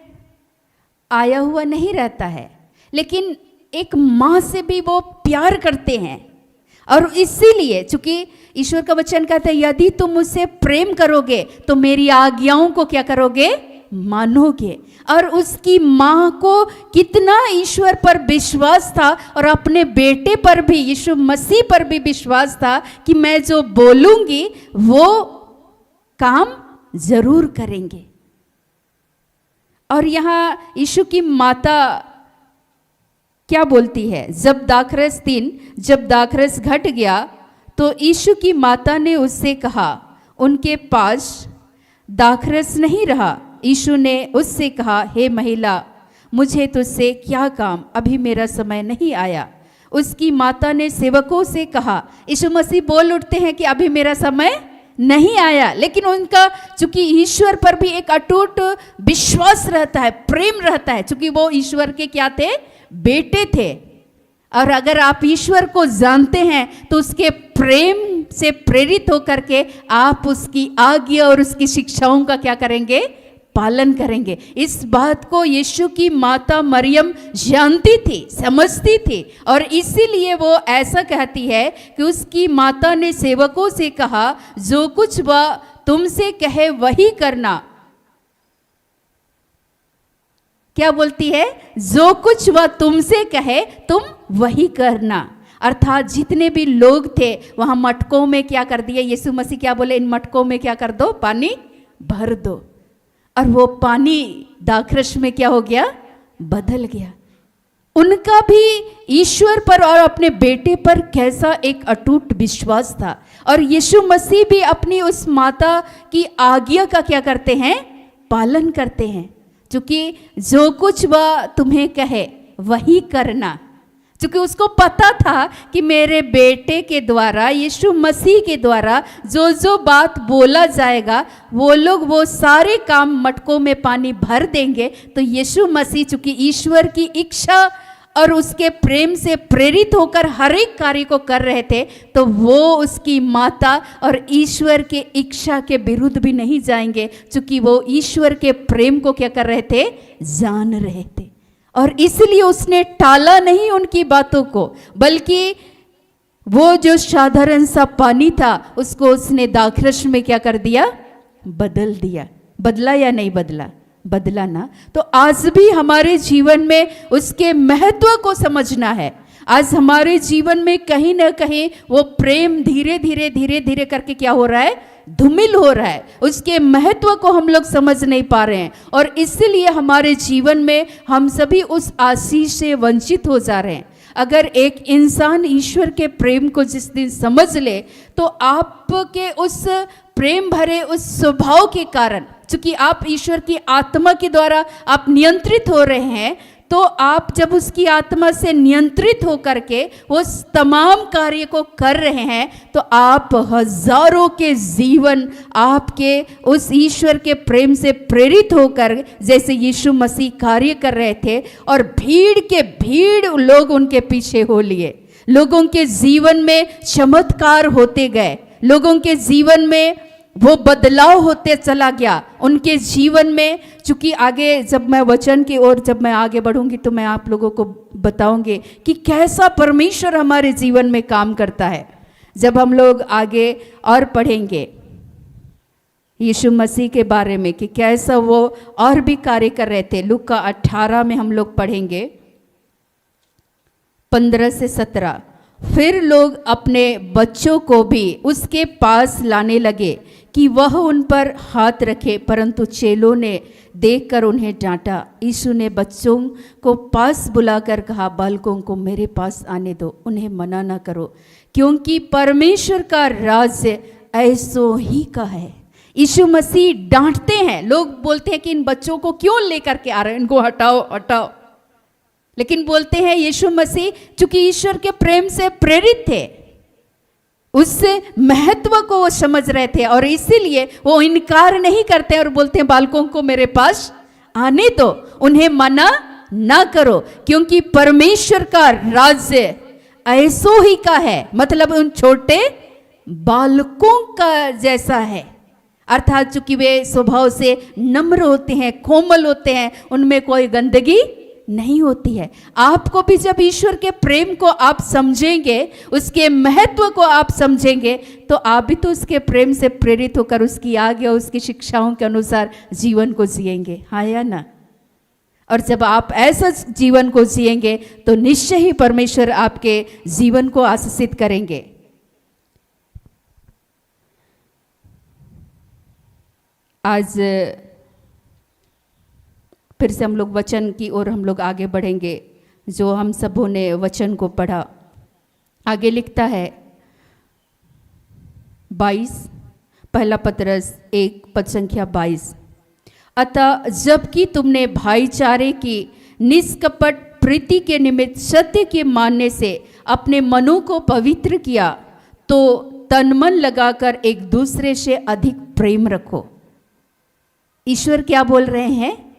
आया हुआ नहीं रहता है, लेकिन एक माँ से भी वो प्यार करते हैं। और इसीलिए, चूंकि ईश्वर का वचन कहता है, यदि तुम मुझसे प्रेम करोगे तो मेरी आज्ञाओं को क्या करोगे? मानोगे। और उसकी माँ को कितना ईश्वर पर विश्वास था और अपने बेटे पर भी, यीशु मसीह पर भी विश्वास था कि मैं जो बोलूंगी वो काम जरूर करेंगे। और यहाँ यीशु की माता क्या बोलती है? जब दाखरस घट गया तो यीशु की माता ने उससे कहा, उनके पास दाखरस नहीं रहा। यीशु ने उससे कहा, हे महिला, मुझे तुझसे क्या काम? अभी मेरा समय नहीं आया। उसकी माता ने सेवकों से कहा, यीशु मसीह बोल उठते हैं कि अभी मेरा समय नहीं आया, लेकिन उनका चूंकि ईश्वर पर भी एक अटूट विश्वास रहता है, प्रेम रहता है, चूंकि वो ईश्वर के क्या थे? बेटे थे। और अगर आप ईश्वर को जानते हैं तो उसके प्रेम से प्रेरित होकर के आप उसकी आज्ञा और उसकी शिक्षाओं का क्या करेंगे? पालन करेंगे। इस बात को यीशु की माता मरियम जानती थी, समझती थी, और इसीलिए वो ऐसा कहती है कि उसकी माता ने सेवकों से कहा, जो कुछ वह तुमसे कहे वही करना। क्या बोलती है? जो कुछ वह तुमसे कहे तुम वही करना। अर्थात जितने भी लोग थे वहां मटकों में क्या कर दिया? यीशु मसीह क्या बोले? इन मटकों में क्या कर दो? पानी भर दो। और वो पानी दाखरस में क्या हो गया? बदल गया। उनका भी ईश्वर पर और अपने बेटे पर कैसा एक अटूट विश्वास था। और यीशु मसीह भी अपनी उस माता की आज्ञा का क्या करते हैं? पालन करते हैं। क्योंकि जो कुछ वह तुम्हें कहे वही करना। क्योंकि उसको पता था कि मेरे बेटे के द्वारा, यीशु मसीह के द्वारा जो जो बात बोला जाएगा वो लोग वो सारे काम मटकों में पानी भर देंगे। तो यीशु मसीह चूंकि ईश्वर की इच्छा और उसके प्रेम से प्रेरित होकर हर एक कार्य को कर रहे थे, तो वो उसकी माता और ईश्वर के इच्छा के विरुद्ध भी नहीं जाएंगे, क्योंकि वो ईश्वर के प्रेम को क्या कर रहे थे? जान रहे थे। और इसलिए उसने टाला नहीं उनकी बातों को, बल्कि वो जो साधारण सा पानी था उसको उसने दाखरस में क्या कर दिया? बदल दिया। बदला या नहीं बदला? बदला ना। तो आज भी हमारे जीवन में उसके महत्व को समझना है। आज हमारे जीवन में कहीं ना कहीं वो प्रेम धीरे धीरे करके क्या हो रहा है? धूमिल हो रहा है। उसके महत्व को हम लोग समझ नहीं पा रहे हैं और इसलिए हमारे जीवन में हम सभी उस आशीष से वंचित हो जा रहे हैं। अगर एक इंसान ईश्वर के प्रेम को जिस दिन समझ ले, तो आपके उस प्रेम भरे उस स्वभाव के कारण, क्योंकि आप ईश्वर की आत्मा के द्वारा आप नियंत्रित हो रहे हैं, तो आप जब उसकी आत्मा से नियंत्रित होकर के वो तमाम कार्य को कर रहे हैं, तो आप हजारों के जीवन आपके उस ईश्वर के प्रेम से प्रेरित होकर, जैसे यीशु मसीह कार्य कर रहे थे और भीड़ लोग उनके पीछे हो लिए। लोगों के जीवन में चमत्कार होते गए, लोगों के जीवन में वो बदलाव होते चला गया। उनके जीवन में, चूंकि आगे जब मैं वचन की ओर जब मैं आगे बढ़ूंगी तो मैं आप लोगों को बताऊंगी कि कैसा परमेश्वर हमारे जीवन में काम करता है। जब हम लोग आगे और पढ़ेंगे यीशु मसीह के बारे में कि कैसा वो और भी कार्य कर रहे थे, लूका 18 में हम लोग पढ़ेंगे 15 से 17। फिर लोग अपने बच्चों को भी उसके पास लाने लगे कि वह उन पर हाथ रखे, परंतु चेलों ने देखकर उन्हें डांटा। यीशु ने बच्चों को पास बुलाकर कहा, बालकों को मेरे पास आने दो, उन्हें मना ना करो, क्योंकि परमेश्वर का राज्य ऐसो ही का है। यीशु मसीह डांटते हैं। लोग बोलते हैं कि इन बच्चों को क्यों लेकर के आ रहे हैं, इनको हटाओ हटाओ, लेकिन बोलते हैं यीशु मसीह चूंकि ईश्वर के प्रेम से प्रेरित थे, उससे महत्व को वो समझ रहे थे और इसीलिए वो इनकार नहीं करते और बोलते हैं बालकों को मेरे पास आने दो, उन्हें मना ना करो, क्योंकि परमेश्वर का राज्य ऐसो ही का है। मतलब उन छोटे बालकों का जैसा है। अर्थात चूंकि वे स्वभाव से नम्र होते हैं, कोमल होते हैं, उनमें कोई गंदगी नहीं होती है। आपको भी जब ईश्वर के प्रेम को आप समझेंगे, उसके महत्व को आप समझेंगे, तो आप भी तो उसके प्रेम से प्रेरित होकर उसकी आज्ञा, उसकी शिक्षाओं के अनुसार जीवन को जिएंगे, हाँ या ना? और जब आप ऐसा जीवन को जिएंगे तो निश्चय ही परमेश्वर आपके जीवन को आशीषित करेंगे। आज फिर से हम लोग वचन की ओर हम लोग आगे बढ़ेंगे, जो हम सबों ने वचन को पढ़ा। आगे लिखता है 22, पहला पतरस 1 पद संख्या 22। अतः जबकि तुमने भाईचारे की निष्कपट प्रीति के निमित्त सत्य के मानने से अपने मनों को पवित्र किया, तो तन मन लगाकर एक दूसरे से अधिक प्रेम रखो। ईश्वर क्या बोल रहे हैं?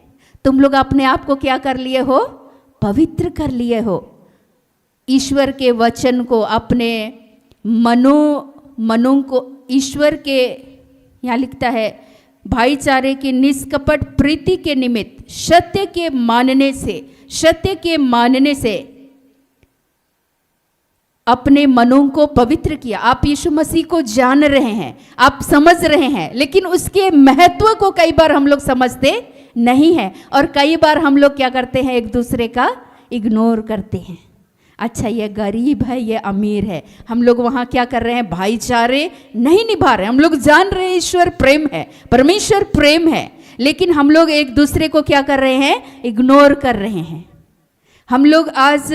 तुम लोग अपने आप को क्या कर लिए हो? पवित्र कर लिए हो। ईश्वर के वचन को, अपने मनों को ईश्वर के, यहाँ लिखता है भाईचारे की निष्कपट प्रीति के निमित्त सत्य के मानने से अपने मनों को पवित्र किया। आप यीशु मसीह को जान रहे हैं, आप समझ रहे हैं, लेकिन उसके महत्व को कई बार हम लोग समझते नहीं है। और कई बार हम लोग क्या करते हैं, एक दूसरे का इग्नोर करते हैं। अच्छा ये गरीब है, ये अमीर है, हम लोग वहाँ क्या कर रहे हैं, भाईचारे नहीं निभा रहे। हम लोग जान रहे हैं ईश्वर प्रेम है, परमेश्वर प्रेम है, लेकिन हम लोग एक दूसरे को क्या कर रहे हैं, इग्नोर कर रहे हैं। हम लोग आज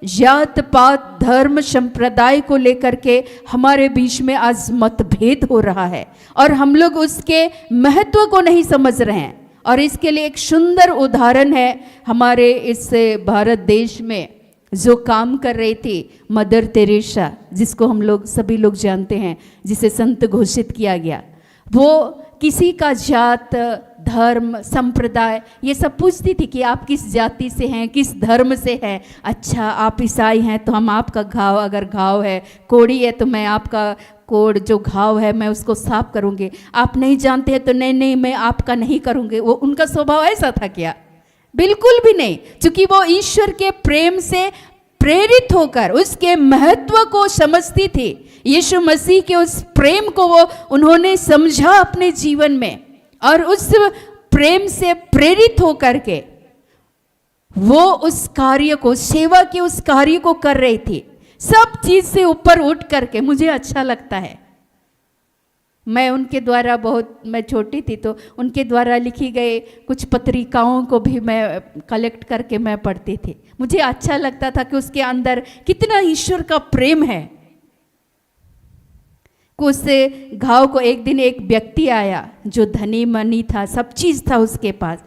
जात पात धर्म संप्रदाय को लेकर के हमारे बीच में आज मतभेद हो रहा है और हम लोग उसके महत्व को नहीं समझ रहे हैं। और इसके लिए एक सुंदर उदाहरण है हमारे इस भारत देश में जो काम कर रही थी मदर तेरेसा, जिसको हम लोग सभी लोग जानते हैं, जिसे संत घोषित किया गया। वो किसी का जात धर्म संप्रदाय ये सब पूछती थी कि आप किस जाति से हैं, किस धर्म से हैं। अच्छा आप ईसाई हैं तो हम आपका घाव, अगर घाव है, कोड़ी है तो मैं आपका कोड़ जो घाव है मैं उसको साफ करूँगी। आप नहीं जानते हैं तो नहीं नहीं मैं आपका नहीं करूँगी। वो उनका स्वभाव ऐसा था क्या? बिल्कुल भी नहीं, क्योंकि वो ईश्वर के प्रेम से प्रेरित होकर उसके महत्व को समझती थी। यीशु मसीह के उस प्रेम को वो उन्होंने समझा अपने जीवन में और उस प्रेम से प्रेरित होकर के वो उस कार्य को, सेवा के उस कार्य को कर रही थी, सब चीज से ऊपर उठ करके। मुझे अच्छा लगता है, मैं उनके द्वारा मैं छोटी थी तो उनके द्वारा लिखी गई कुछ पत्रिकाओं को भी मैं कलेक्ट करके मैं पढ़ती थी। मुझे अच्छा लगता था कि उसके अंदर कितना ईश्वर का प्रेम है। उस घाव को एक दिन एक व्यक्ति आया जो धनी मनी था, सब चीज़ था उसके पास।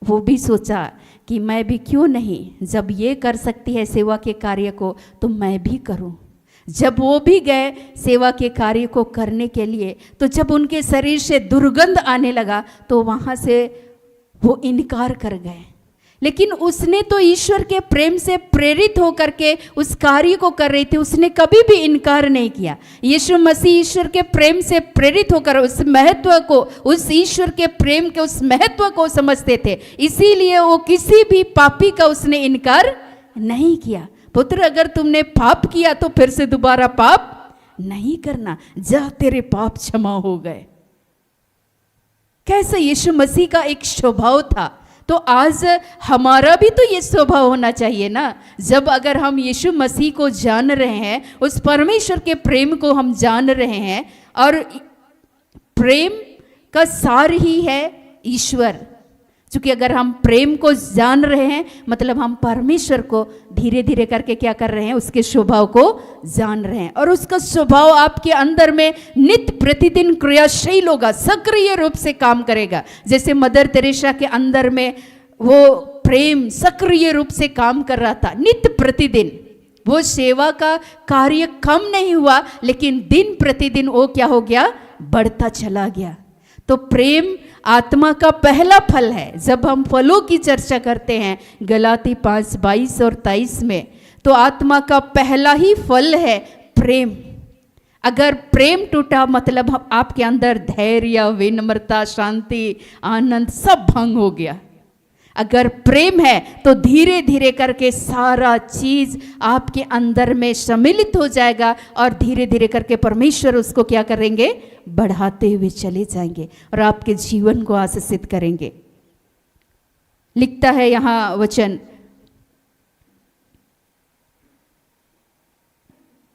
वो भी सोचा कि मैं भी क्यों नहीं, जब ये कर सकती है सेवा के कार्य को तो मैं भी करूं। जब वो भी गए सेवा के कार्य को करने के लिए, तो जब उनके शरीर से दुर्गंध आने लगा तो वहाँ से वो इनकार कर गए। लेकिन उसने तो ईश्वर के प्रेम से प्रेरित होकर के उस कार्य को कर रही थी, उसने कभी भी इनकार नहीं किया। यीशु मसीह ईश्वर के प्रेम से प्रेरित होकर उस महत्व को, उस ईश्वर के प्रेम के उस महत्व को समझते थे, इसीलिए वो किसी भी पापी का उसने इनकार नहीं किया। पुत्र अगर तुमने पाप किया तो फिर से दोबारा पाप नहीं करना, जा तेरे पाप क्षमा हो गए। कैसा यीशु मसीह का एक स्वभाव था। तो आज हमारा भी तो ये स्वभाव होना चाहिए ना। जब अगर हम यीशु मसीह को जान रहे हैं, उस परमेश्वर के प्रेम को हम जान रहे हैं, और प्रेम का सार ही है ईश्वर। क्योंकि अगर हम प्रेम को जान रहे हैं मतलब हम परमेश्वर को धीरे धीरे करके क्या कर रहे हैं, उसके स्वभाव को जान रहे हैं। और उसका स्वभाव आपके अंदर में नित्य प्रतिदिन क्रियाशील होगा, सक्रिय रूप से काम करेगा। जैसे मदर तेरेसा के अंदर में वो प्रेम सक्रिय रूप से काम कर रहा था नित्य प्रतिदिन। वो सेवा का कार्य कम नहीं हुआ, लेकिन दिन प्रतिदिन वो क्या हो गया, बढ़ता चला गया। तो प्रेम आत्मा का पहला फल है। जब हम फलों की चर्चा करते हैं गलाती 5:22 और 23 में, तो आत्मा का पहला ही फल है प्रेम। अगर प्रेम टूटा मतलब आपके अंदर धैर्य, विनम्रता, शांति, आनंद सब भंग हो गया। अगर प्रेम है तो धीरे धीरे करके सारा चीज आपके अंदर में सम्मिलित हो जाएगा और धीरे धीरे करके परमेश्वर उसको क्या करेंगे, बढ़ाते हुए चले जाएंगे और आपके जीवन को आशीषित करेंगे। लिखता है यहाँ वचन,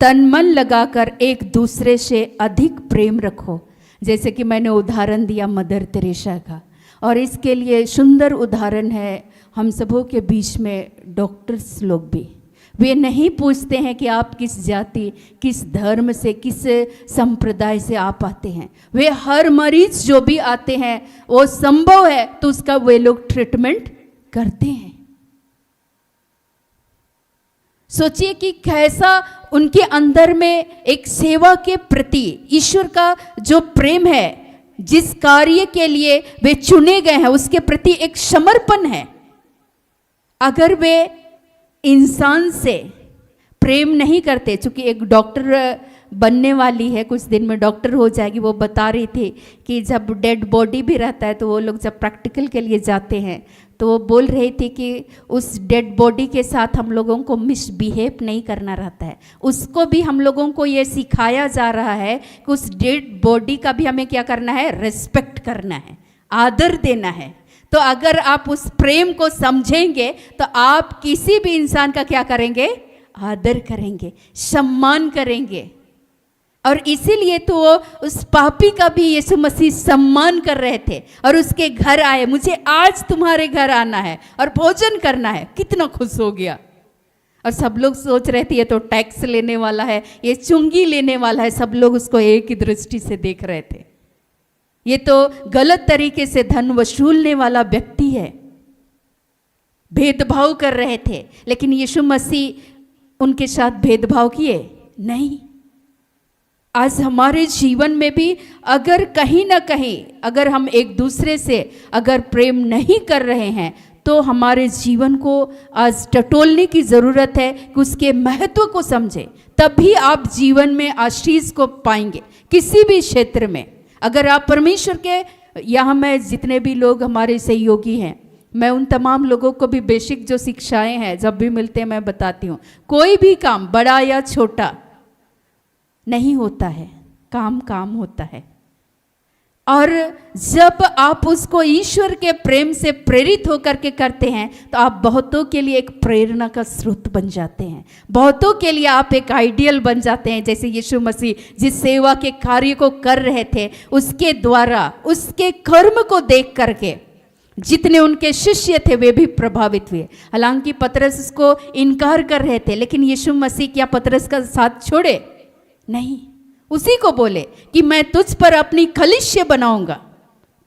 तन मन लगाकर एक दूसरे से अधिक प्रेम रखो। जैसे कि मैंने उदाहरण दिया मदर तेरेसा का, और इसके लिए सुंदर उदाहरण है हम सबों के बीच में डॉक्टर्स लोग भी। वे नहीं पूछते हैं कि आप किस जाति, किस धर्म से, किस संप्रदाय से आप आते हैं। वे हर मरीज जो भी आते हैं वो संभव है तो उसका वे लोग ट्रीटमेंट करते हैं। सोचिए कि कैसा उनके अंदर में एक सेवा के प्रति ईश्वर का जो प्रेम है, जिस कार्य के लिए वे चुने गए हैं उसके प्रति एक समर्पण है। अगर वे इंसान से प्रेम नहीं करते, चूंकि एक डॉक्टर बनने वाली है, कुछ दिन में डॉक्टर हो जाएगी, वो बता रही थी कि जब डेड बॉडी भी रहता है तो वो लोग जब प्रैक्टिकल के लिए जाते हैं तो वो बोल रही थी कि उस डेड बॉडी के साथ हम लोगों को मिसबिहेव नहीं करना रहता है। उसको भी हम लोगों को ये सिखाया जा रहा है कि उस डेड बॉडी का भी हमें क्या करना है, रिस्पेक्ट करना है, आदर देना है। तो अगर आप उस प्रेम को समझेंगे तो आप किसी भी इंसान का क्या करेंगे? आदर करेंगे, सम्मान करेंगे। और इसीलिए तो वो उस पापी का भी यीशु मसीह सम्मान कर रहे थे और उसके घर आए, मुझे आज तुम्हारे घर आना है और भोजन करना है। कितना खुश हो गया। और सब लोग सोच रहे थे ये तो टैक्स लेने वाला है, ये चुंगी लेने वाला है। सब लोग उसको एक ही दृष्टि से देख रहे थे, ये तो गलत तरीके से धन वसूलने वाला व्यक्ति है, भेदभाव कर रहे थे। लेकिन यीशु मसीह उनके साथ भेदभाव किए नहीं। आज हमारे जीवन में भी अगर कहीं ना कहीं अगर हम एक दूसरे से अगर प्रेम नहीं कर रहे हैं तो हमारे जीवन को आज टटोलने की ज़रूरत है कि उसके महत्व को समझें, तभी आप जीवन में आशीष को पाएंगे किसी भी क्षेत्र में। अगर आप परमेश्वर के, यहाँ मैं जितने भी लोग हमारे सहयोगी हैं, मैं उन तमाम लोगों को भी बेसिक जो शिक्षाएं हैं जब भी मिलते हैं मैं बताती हूँ। कोई भी काम बड़ा या छोटा नहीं होता है, काम काम होता है। और जब आप उसको ईश्वर के प्रेम से प्रेरित होकर के करते हैं तो आप बहुतों के लिए एक प्रेरणा का स्रोत बन जाते हैं, बहुतों के लिए आप एक आइडियल बन जाते हैं। जैसे यीशु मसीह जिस सेवा के कार्य को कर रहे थे उसके द्वारा उसके कर्म को देख करके जितने उनके शिष्य थे वे भी प्रभावित हुए। हालांकि पतरस उसको इनकार कर रहे थे, लेकिन यीशु मसीह क्या पतरस का साथ छोड़े? नहीं, उसी को बोले कि मैं तुझ पर अपनी कलिशय बनाऊंगा,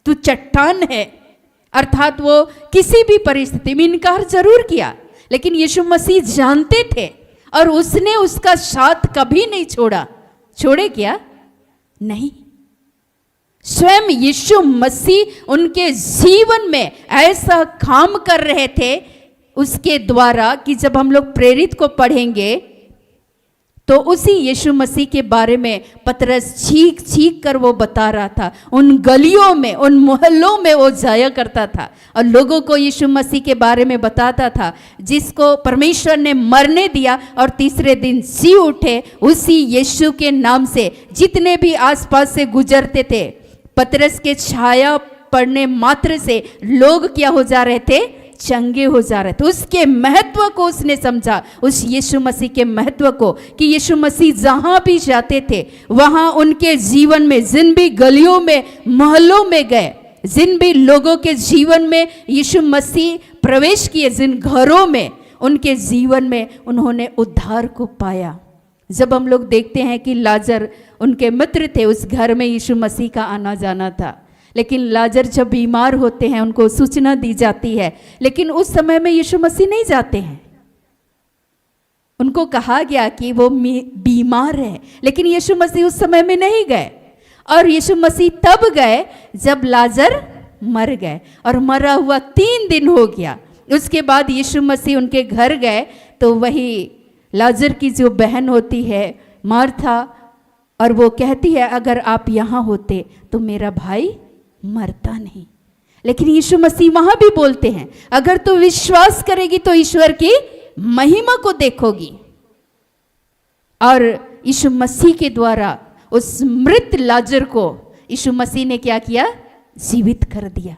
तू चट्टान है। अर्थात वो किसी भी परिस्थिति में इनकार जरूर किया, लेकिन यीशु मसीह जानते थे और उसने उसका साथ कभी नहीं छोड़ा। छोड़े क्या? नहीं। स्वयं यीशु मसीह उनके जीवन में ऐसा काम कर रहे थे उसके द्वारा कि जब हम लोग प्रेरित को पढ़ेंगे तो उसी यीशु मसीह के बारे में पतरस चीख चीख कर वो बता रहा था। उन गलियों में, उन मोहल्लों में वो जाया करता था और लोगों को यीशु मसीह के बारे में बताता था, जिसको परमेश्वर ने मरने दिया और तीसरे दिन जी उठे। उसी यीशु के नाम से जितने भी आसपास से गुजरते थे, पतरस के छाया पड़ने मात्र से लोग क्या हो जा रहे थे? चंगे हो जा रहे थे। उसके महत्व को उसने समझा, उस यीशु मसीह के महत्व को, कि यीशु मसीह जहां भी जाते थे वहां उनके जीवन में, जिन भी गलियों में मोहल्लों में गए, जिन भी लोगों के जीवन में यीशु मसीह प्रवेश किए, जिन घरों में, उनके जीवन में उन्होंने उद्धार को पाया। जब हम लोग देखते हैं कि लाजर उनके मित्र थे, उस घर में यीशु मसीह का आना जाना था, लेकिन लाजर जब बीमार होते हैं उनको सूचना दी जाती है, लेकिन उस समय में यीशु मसीह नहीं जाते हैं। उनको कहा गया कि वो बीमार है, लेकिन यीशु मसीह उस समय में नहीं गए। और यीशु मसीह तब गए जब लाजर मर गए, और मरा हुआ 3 दिन हो गया। उसके बाद यीशु मसीह उनके घर गए तो वही लाजर की जो बहन होती है मार्था, और वो कहती है अगर आप यहाँ होते तो मेरा भाई मरता नहीं। लेकिन यीशु मसीह वहां भी बोलते हैं अगर तू विश्वास करेगी तो ईश्वर की महिमा को देखोगी। और यीशु मसीह के द्वारा उस मृत लाजर को यीशु मसीह ने क्या किया? जीवित कर दिया।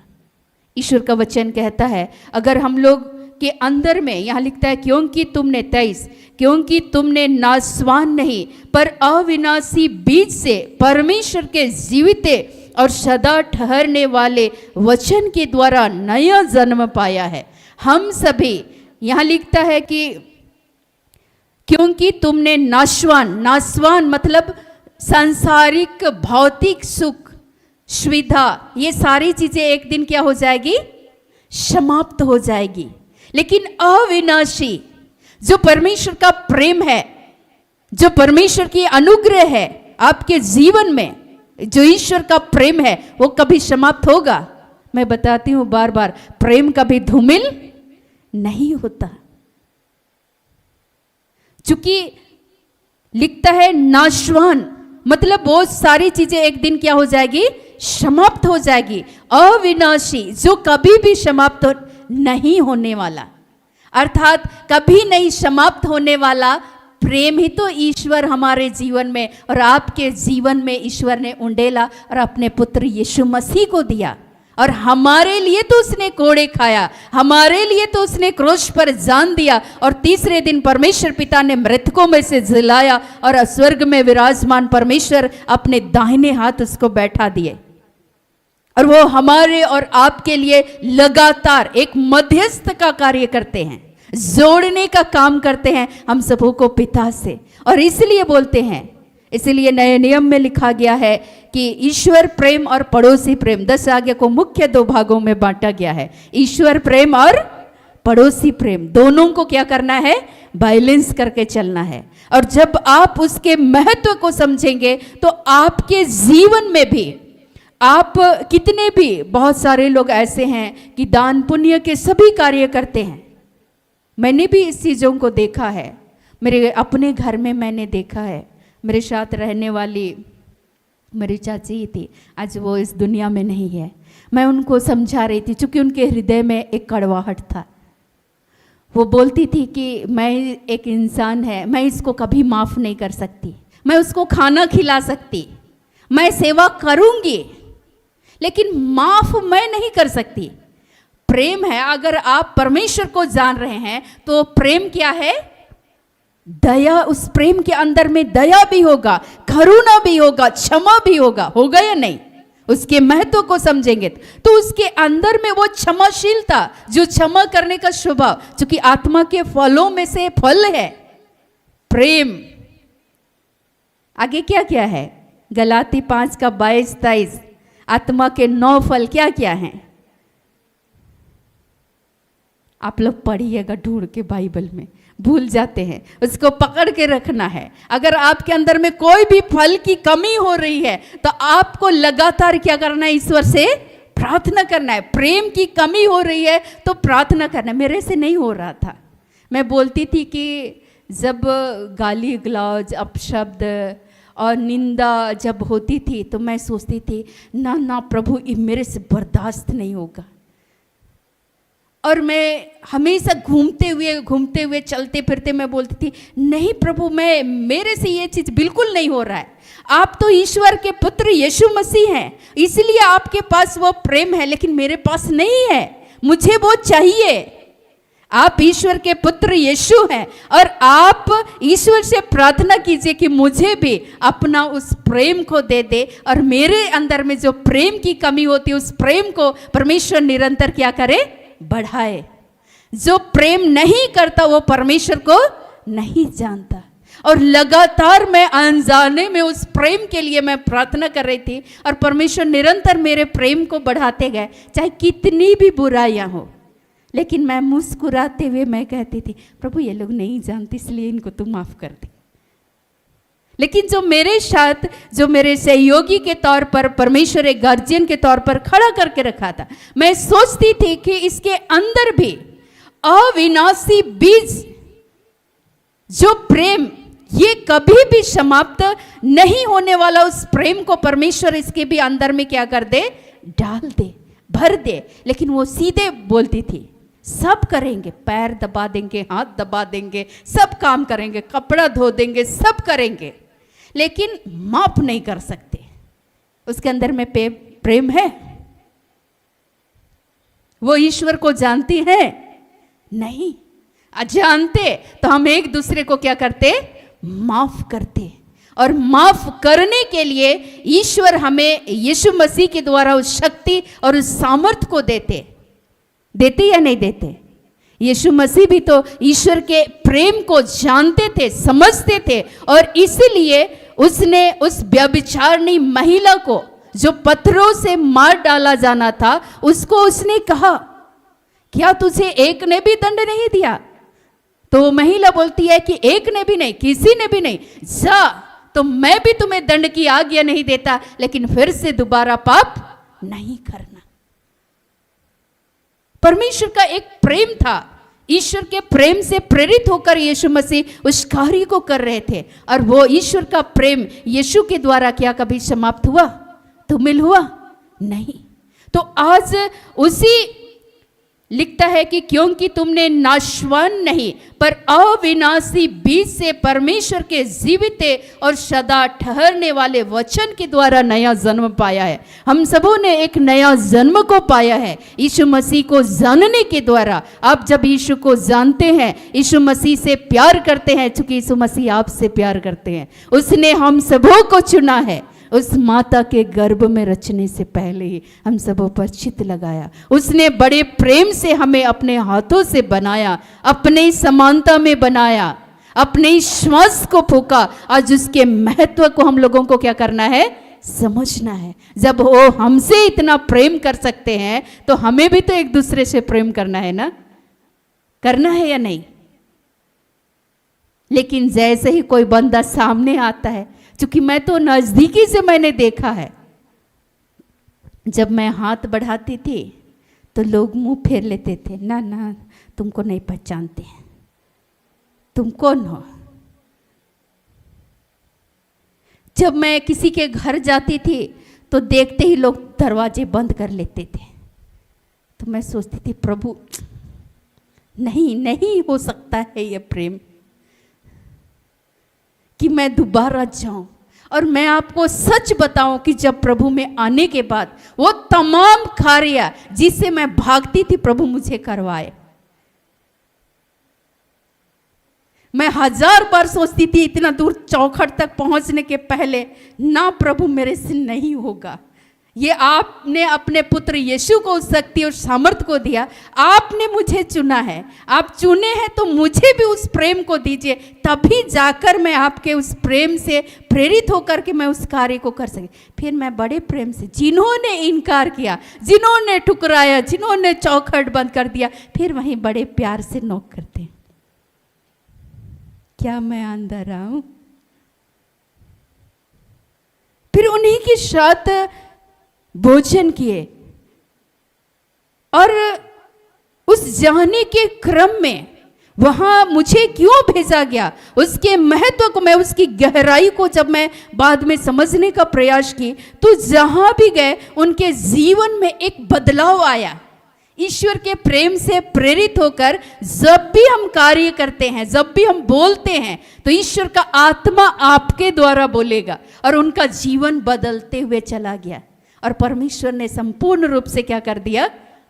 ईश्वर का वचन कहता है अगर हम लोग के अंदर में, यहाँ लिखता है क्योंकि तुमने 23, क्योंकि तुमने नाशवान नहीं पर अविनाशी बीज से परमेश्वर के जीवित और सदा ठहरने वाले वचन के द्वारा नया जन्म पाया है। हम सभी, यहाँ लिखता है कि क्योंकि तुमने नाशवान मतलब सांसारिक भौतिक सुख सुविधा, ये सारी चीजें एक दिन क्या हो जाएगी? समाप्त हो जाएगी। लेकिन अविनाशी जो परमेश्वर का प्रेम है, जो परमेश्वर की अनुग्रह है आपके जीवन में, जो ईश्वर का प्रेम है वो कभी समाप्त होगा? मैं बताती हूं बार बार, प्रेम कभी धूमिल नहीं होता। चूंकि लिखता है नाशवान, मतलब वो सारी चीजें एक दिन क्या हो जाएगी? समाप्त हो जाएगी। अविनाशी जो कभी भी समाप्त नहीं होने वाला, अर्थात कभी नहीं समाप्त होने वाला प्रेम ही तो ईश्वर हमारे जीवन में और आपके जीवन में ईश्वर ने उंडेला और अपने पुत्र यीशु मसीह को दिया। और हमारे लिए तो उसने कोड़े खाया, हमारे लिए तो उसने क्रूस पर जान दिया, और तीसरे दिन परमेश्वर पिता ने मृतकों में से जिलाया और स्वर्ग में विराजमान परमेश्वर अपने दाहिने हाथ उसको बैठा दिए। और वो हमारे और आपके लिए लगातार एक मध्यस्थ का कार्य करते हैं, जोड़ने का काम करते हैं हम सबों को पिता से। और इसलिए बोलते हैं, इसलिए नए नियम में लिखा गया है कि ईश्वर प्रेम और पड़ोसी प्रेम, 10 आज्ञा को मुख्य 2 भागों में बांटा गया है। ईश्वर प्रेम और पड़ोसी प्रेम, दोनों को क्या करना है? बैलेंस करके चलना है। और जब आप उसके महत्व को समझेंगे तो आपके जीवन में भी, आप कितने भी, बहुत सारे लोग ऐसे हैं कि दान पुण्य के सभी कार्य करते हैं। मैंने भी इस चीज़ों को देखा है, मेरे अपने घर में मैंने देखा है। मेरे साथ रहने वाली मेरी चाची थी, आज वो इस दुनिया में नहीं है। मैं उनको समझा रही थी, चूँकि उनके हृदय में एक कड़वाहट था। वो बोलती थी कि मैं एक इंसान है, मैं इसको कभी माफ़ नहीं कर सकती, मैं उसको खाना खिला सकती, मैं सेवा करूँगी, लेकिन माफ़ मैं नहीं कर सकती। प्रेम है, अगर आप परमेश्वर को जान रहे हैं तो प्रेम क्या है? दया। उस प्रेम के अंदर में दया भी होगा, करुणा भी होगा, क्षमा भी होगा या नहीं? उसके महत्व को समझेंगे तो उसके अंदर में वो क्षमाशीलता, जो क्षमा करने का स्वभाव, क्योंकि आत्मा के फलों में से फल है प्रेम। आगे क्या क्या है? गलाती 5 का 22-23, आत्मा के 9 फल क्या क्या हैं? आप लोग पढ़िएगा ढूंढ के बाइबल में, भूल जाते हैं, उसको पकड़ के रखना है। अगर आपके अंदर में कोई भी फल की कमी हो रही है तो आपको लगातार क्या करना है? ईश्वर से प्रार्थना करना है। प्रेम की कमी हो रही है तो प्रार्थना करना है। मेरे से नहीं हो रहा था। मैं बोलती थी कि जब गाली गलौज, अपशब्द और निंदा जब होती थी तो मैं सोचती थी ना प्रभु, ये मेरे से बर्दाश्त नहीं होगा। और मैं हमेशा घूमते हुए चलते फिरते मैं बोलती थी, नहीं प्रभु, मेरे से ये चीज़ बिल्कुल नहीं हो रहा है। आप तो ईश्वर के पुत्र यीशु मसीह हैं, इसलिए आपके पास वो प्रेम है, लेकिन मेरे पास नहीं है, मुझे वो चाहिए। आप ईश्वर के पुत्र यीशु हैं और आप ईश्वर से प्रार्थना कीजिए कि मुझे भी अपना उस प्रेम को दे दे, और मेरे अंदर में जो प्रेम की कमी होती है उस प्रेम को परमेश्वर निरंतर क्या करे? बढ़ाए। जो प्रेम नहीं करता वो परमेश्वर को नहीं जानता। और लगातार मैं अनजाने में उस प्रेम के लिए मैं प्रार्थना कर रही थी, और परमेश्वर निरंतर मेरे प्रेम को बढ़ाते गए, चाहे कितनी भी बुराइयां हो। लेकिन मैं मुस्कुराते हुए मैं कहती थी, प्रभु ये लोग नहीं जानते, इसलिए इनको तू माफ कर दे। लेकिन जो मेरे साथ, जो मेरे सहयोगी के तौर पर परमेश्वर एक गार्जियन के तौर पर खड़ा करके रखा था, मैं सोचती थी कि इसके अंदर भी अविनाशी बीज, जो प्रेम, ये कभी भी समाप्त नहीं होने वाला, उस प्रेम को परमेश्वर इसके भी अंदर में क्या कर दे? डाल दे, भर दे। लेकिन वो सीधे बोलती थी, सब करेंगे, पैर दबा देंगे, हाथ दबा देंगे, सब काम करेंगे, कपड़ा धो देंगे, सब करेंगे, लेकिन माफ नहीं कर सकते। उसके अंदर में प्रेम है? वो ईश्वर को जानती है? नहीं। अजानते तो हम एक दूसरे को क्या करते? माफ करते। और माफ करने के लिए ईश्वर हमें यीशु मसीह के द्वारा उस शक्ति और उस सामर्थ्य को देते या नहीं देते? यीशु मसीह भी तो ईश्वर के प्रेम को जानते थे, समझते थे, और इसलिए उसने उस व्यभिचारिणी महिला को, जो पत्थरों से मार डाला जाना था, उसको उसने कहा, क्या तुझे एक ने भी दंड नहीं दिया? तो महिला बोलती है कि एक ने भी नहीं, किसी ने भी नहीं। जा, तो मैं भी तुम्हें दंड की आज्ञा नहीं देता, लेकिन फिर से दोबारा पाप नहीं करना। परमेश्वर का एक प्रेम था, ईश्वर के प्रेम से प्रेरित होकर यीशु मसीह उस कार्य को कर रहे थे। और वो ईश्वर का प्रेम यीशु के द्वारा क्या कभी समाप्त हुआ? धूमिल हुआ? नहीं। तो आज उसी लिखता है कि क्योंकि तुमने नाशवान नहीं पर अविनाशी बीज से परमेश्वर के जीवित और सदा ठहरने वाले वचन के द्वारा नया जन्म पाया है। हम सबों ने एक नया जन्म को पाया है यीशु मसीह को जानने के द्वारा। आप जब यीशु को जानते हैं, यीशु मसीह से प्यार करते हैं, चूंकि यीशु मसीह आपसे प्यार करते हैं, उसने हम सबों को चुना है। उस माता के गर्भ में रचने से पहले ही हम सबों पर चित्त लगाया। उसने बड़े प्रेम से हमें अपने हाथों से बनाया, अपने समानता में बनाया, अपने श्वास को फूका। आज उसके महत्व को हम लोगों को क्या करना है? समझना है। जब वो हमसे इतना प्रेम कर सकते हैं तो हमें भी तो एक दूसरे से प्रेम करना है ना, करना है या नहीं? लेकिन जैसे ही कोई बंदा सामने आता है, क्योंकि मैं तो नजदीकी से मैंने देखा है, जब मैं हाथ बढ़ाती थी तो लोग मुंह फेर लेते थे, ना ना तुमको नहीं पहचानते, तुम कौन हो। जब मैं किसी के घर जाती थी तो देखते ही लोग दरवाजे बंद कर लेते थे। तो मैं सोचती थी प्रभु नहीं नहीं हो सकता है ये प्रेम कि मैं दोबारा जाऊं। और मैं आपको सच बताऊं कि जब प्रभु में आने के बाद वो तमाम कार्य जिससे मैं भागती थी प्रभु मुझे करवाए। मैं 1000 बार सोचती थी इतना दूर चौखट तक पहुंचने के पहले, ना प्रभु मेरे से नहीं होगा। ये आपने अपने पुत्र यीशु को उस शक्ति और सामर्थ्य को दिया, आपने मुझे चुना है, आप चुने हैं तो मुझे भी उस प्रेम को दीजिए, तभी जाकर मैं आपके उस प्रेम से प्रेरित होकर के मैं उस कार्य को कर सके। फिर मैं बड़े प्रेम से, जिन्होंने इनकार किया, जिन्होंने ठुकराया, जिन्होंने चौखट बंद कर दिया, फिर वहीं बड़े प्यार से नॉक करते हैं, क्या मैं अंदर आऊं? फिर उन्हीं के साथ भोजन किए। और उस जाने के क्रम में वहां मुझे क्यों भेजा गया, उसके महत्व को, मैं उसकी गहराई को जब मैं बाद में समझने का प्रयास की, तो जहां भी गए उनके जीवन में एक बदलाव आया। ईश्वर के प्रेम से प्रेरित होकर जब भी हम कार्य करते हैं, जब भी हम बोलते हैं, तो ईश्वर का आत्मा आपके द्वारा बोलेगा। और उनका जीवन बदलते हुए चला गया और परमेश्वर ने संपूर्ण रूप से क्या कर दिया?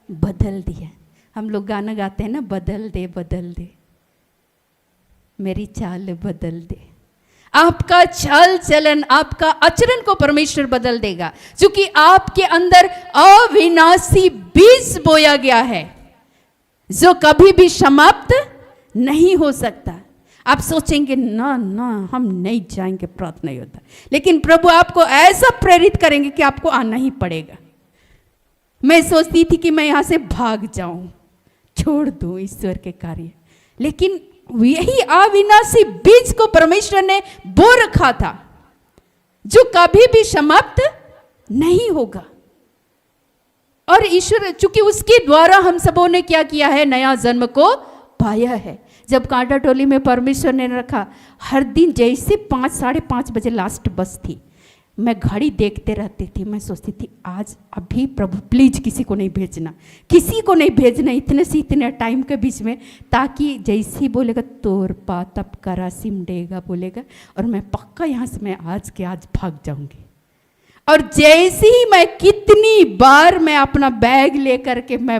बदल दिया। हम लोग गाना गाते हैं ना, बदल दे मेरी चाल बदल दे। आपका चाल चलन, आपका आचरण को परमेश्वर बदल देगा, क्योंकि आपके अंदर अविनाशी बीज बोया गया है जो कभी भी समाप्त नहीं हो सकता। आप सोचेंगे ना ना हम नहीं जाएंगे, प्रार्थना योद्धा, लेकिन प्रभु आपको ऐसा प्रेरित करेंगे कि आपको आना ही पड़ेगा। मैं सोचती थी कि मैं यहाँ से भाग जाऊं, छोड़ दूं ईश्वर के कार्य, लेकिन यही अविनाशी बीज को परमेश्वर ने बो रखा था जो कभी भी समाप्त नहीं होगा। और ईश्वर, चूंकि उसके द्वारा हम सबों ने क्या किया है? नया जन्म को पाया है। जब कांटा टोली में परमेश्वर ने रखा, हर दिन जैसे 5 साढ़े 5 बजे लास्ट बस थी, मैं घड़ी देखते रहती थी। मैं सोचती थी आज अभी प्रभु प्लीज किसी को नहीं भेजना, किसी को नहीं भेजना इतने से इतने टाइम के बीच में, ताकि जैसे ही बोलेगा तोर पा तब करा सिमडेगा बोलेगा, और मैं पक्का यहाँ से मैं आज के आज भाग जाऊंगी। और जैसे ही मैं, कितनी बार मैं अपना बैग लेकर के मैं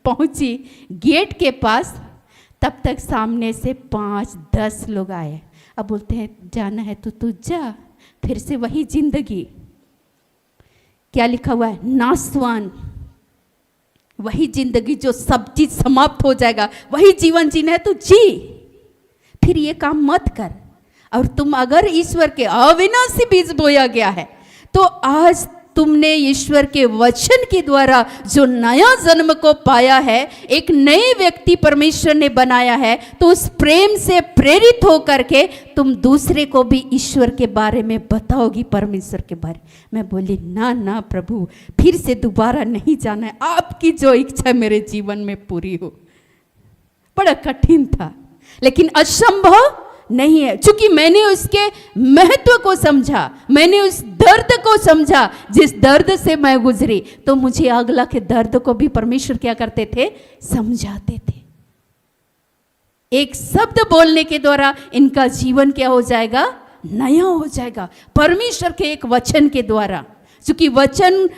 पहुंची गेट के पास, तब तक सामने से 5-10 लोग आए। अब बोलते हैं जाना है तो तू जा। फिर से वही जिंदगी, क्या लिखा हुआ है? नासवान। वही जिंदगी जो सब चीज समाप्त हो जाएगा, वही जीवन जीना है तो जी, फिर ये काम मत कर। और तुम अगर ईश्वर के अविनाशी बीज बोया गया है, तो आज तुमने ईश्वर के वचन के द्वारा जो नया जन्म को पाया है, एक नए व्यक्ति परमेश्वर ने बनाया है, तो उस प्रेम से प्रेरित होकर के तुम दूसरे को भी ईश्वर के बारे में बताओगी, परमेश्वर के बारे में। मैं बोली ना ना प्रभु, फिर से दोबारा नहीं जाना है, आपकी जो इच्छा मेरे जीवन में पूरी हो। बड़ा कठिन था, लेकिन असंभव नहीं है, क्योंकि मैंने उसके महत्व को समझा, मैंने उस दर्द को समझा जिस दर्द से मैं गुजरी, तो मुझे अगला के दर्द को भी परमेश्वर क्या करते थे, समझाते थे। एक शब्द बोलने के द्वारा इनका जीवन क्या हो जाएगा, नया हो जाएगा, परमेश्वर के एक वचन के द्वारा। क्योंकि वचन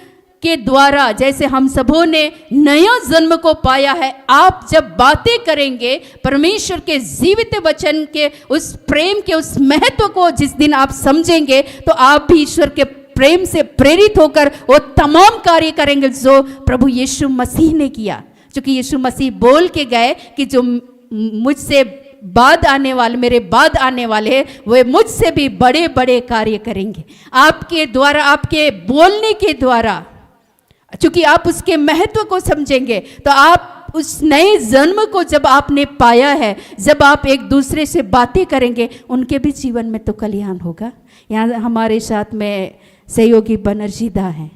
के द्वारा जैसे हम सबों ने नया जन्म को पाया है, आप जब बातें करेंगे परमेश्वर के जीवित वचन के उस प्रेम के उस महत्व को जिस दिन आप समझेंगे, तो आप भी ईश्वर के प्रेम से प्रेरित होकर वो तमाम कार्य करेंगे जो प्रभु यीशु मसीह ने किया। क्योंकि यीशु मसीह बोल के गए कि जो मुझसे बाद आने वाले, मेरे बाद आने वाले हैं, वे मुझसे भी बड़े बड़े कार्य करेंगे। आपके द्वारा, आपके बोलने के द्वारा, क्योंकि आप उसके महत्व को समझेंगे, तो आप उस नए जन्म को जब आपने पाया है, जब आप एक दूसरे से बातें करेंगे, उनके भी जीवन में तो कल्याण होगा। यहाँ हमारे साथ में सहयोगी बनर्जी दा हैं,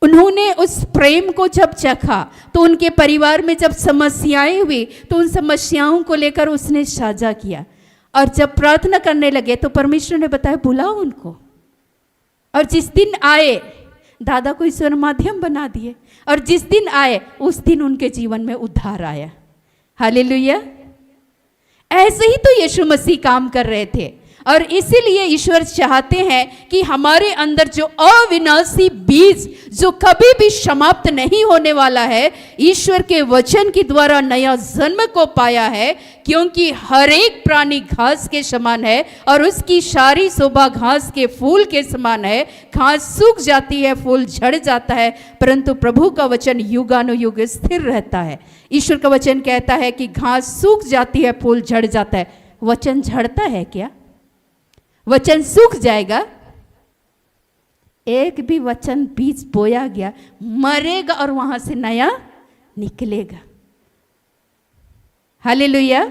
उन्होंने उस प्रेम को जब चखा तो उनके परिवार में जब समस्याएं हुई तो उन समस्याओं को लेकर उसने साझा किया, और जब प्रार्थना करने लगे तो परमेश्वर ने बताया बुलाओ उनको। और जिस दिन आए दादा को ईश्वर माध्यम बना दिए, और जिस दिन आए उस दिन उनके जीवन में उद्धार आया। हालेलुया। ऐसे ही तो यीशु मसीह काम कर रहे थे, और इसीलिए ईश्वर चाहते हैं कि हमारे अंदर जो अविनाशी बीज जो कभी भी समाप्त नहीं होने वाला है, ईश्वर के वचन के द्वारा नया जन्म को पाया है। क्योंकि हर एक प्राणी घास के समान है और उसकी सारी शोभा घास के फूल के समान है। घास सूख जाती है, फूल झड़ जाता है, परंतु प्रभु का वचन युगानुयुग स्थिर रहता है। ईश्वर का वचन कहता है कि घास सूख जाती है, फूल झड़ जाता है। वचन झड़ता है क्या? वचन सूख जाएगा? एक भी वचन बीज बोया गया मरेगा और वहां से नया निकलेगा। हालेलुया।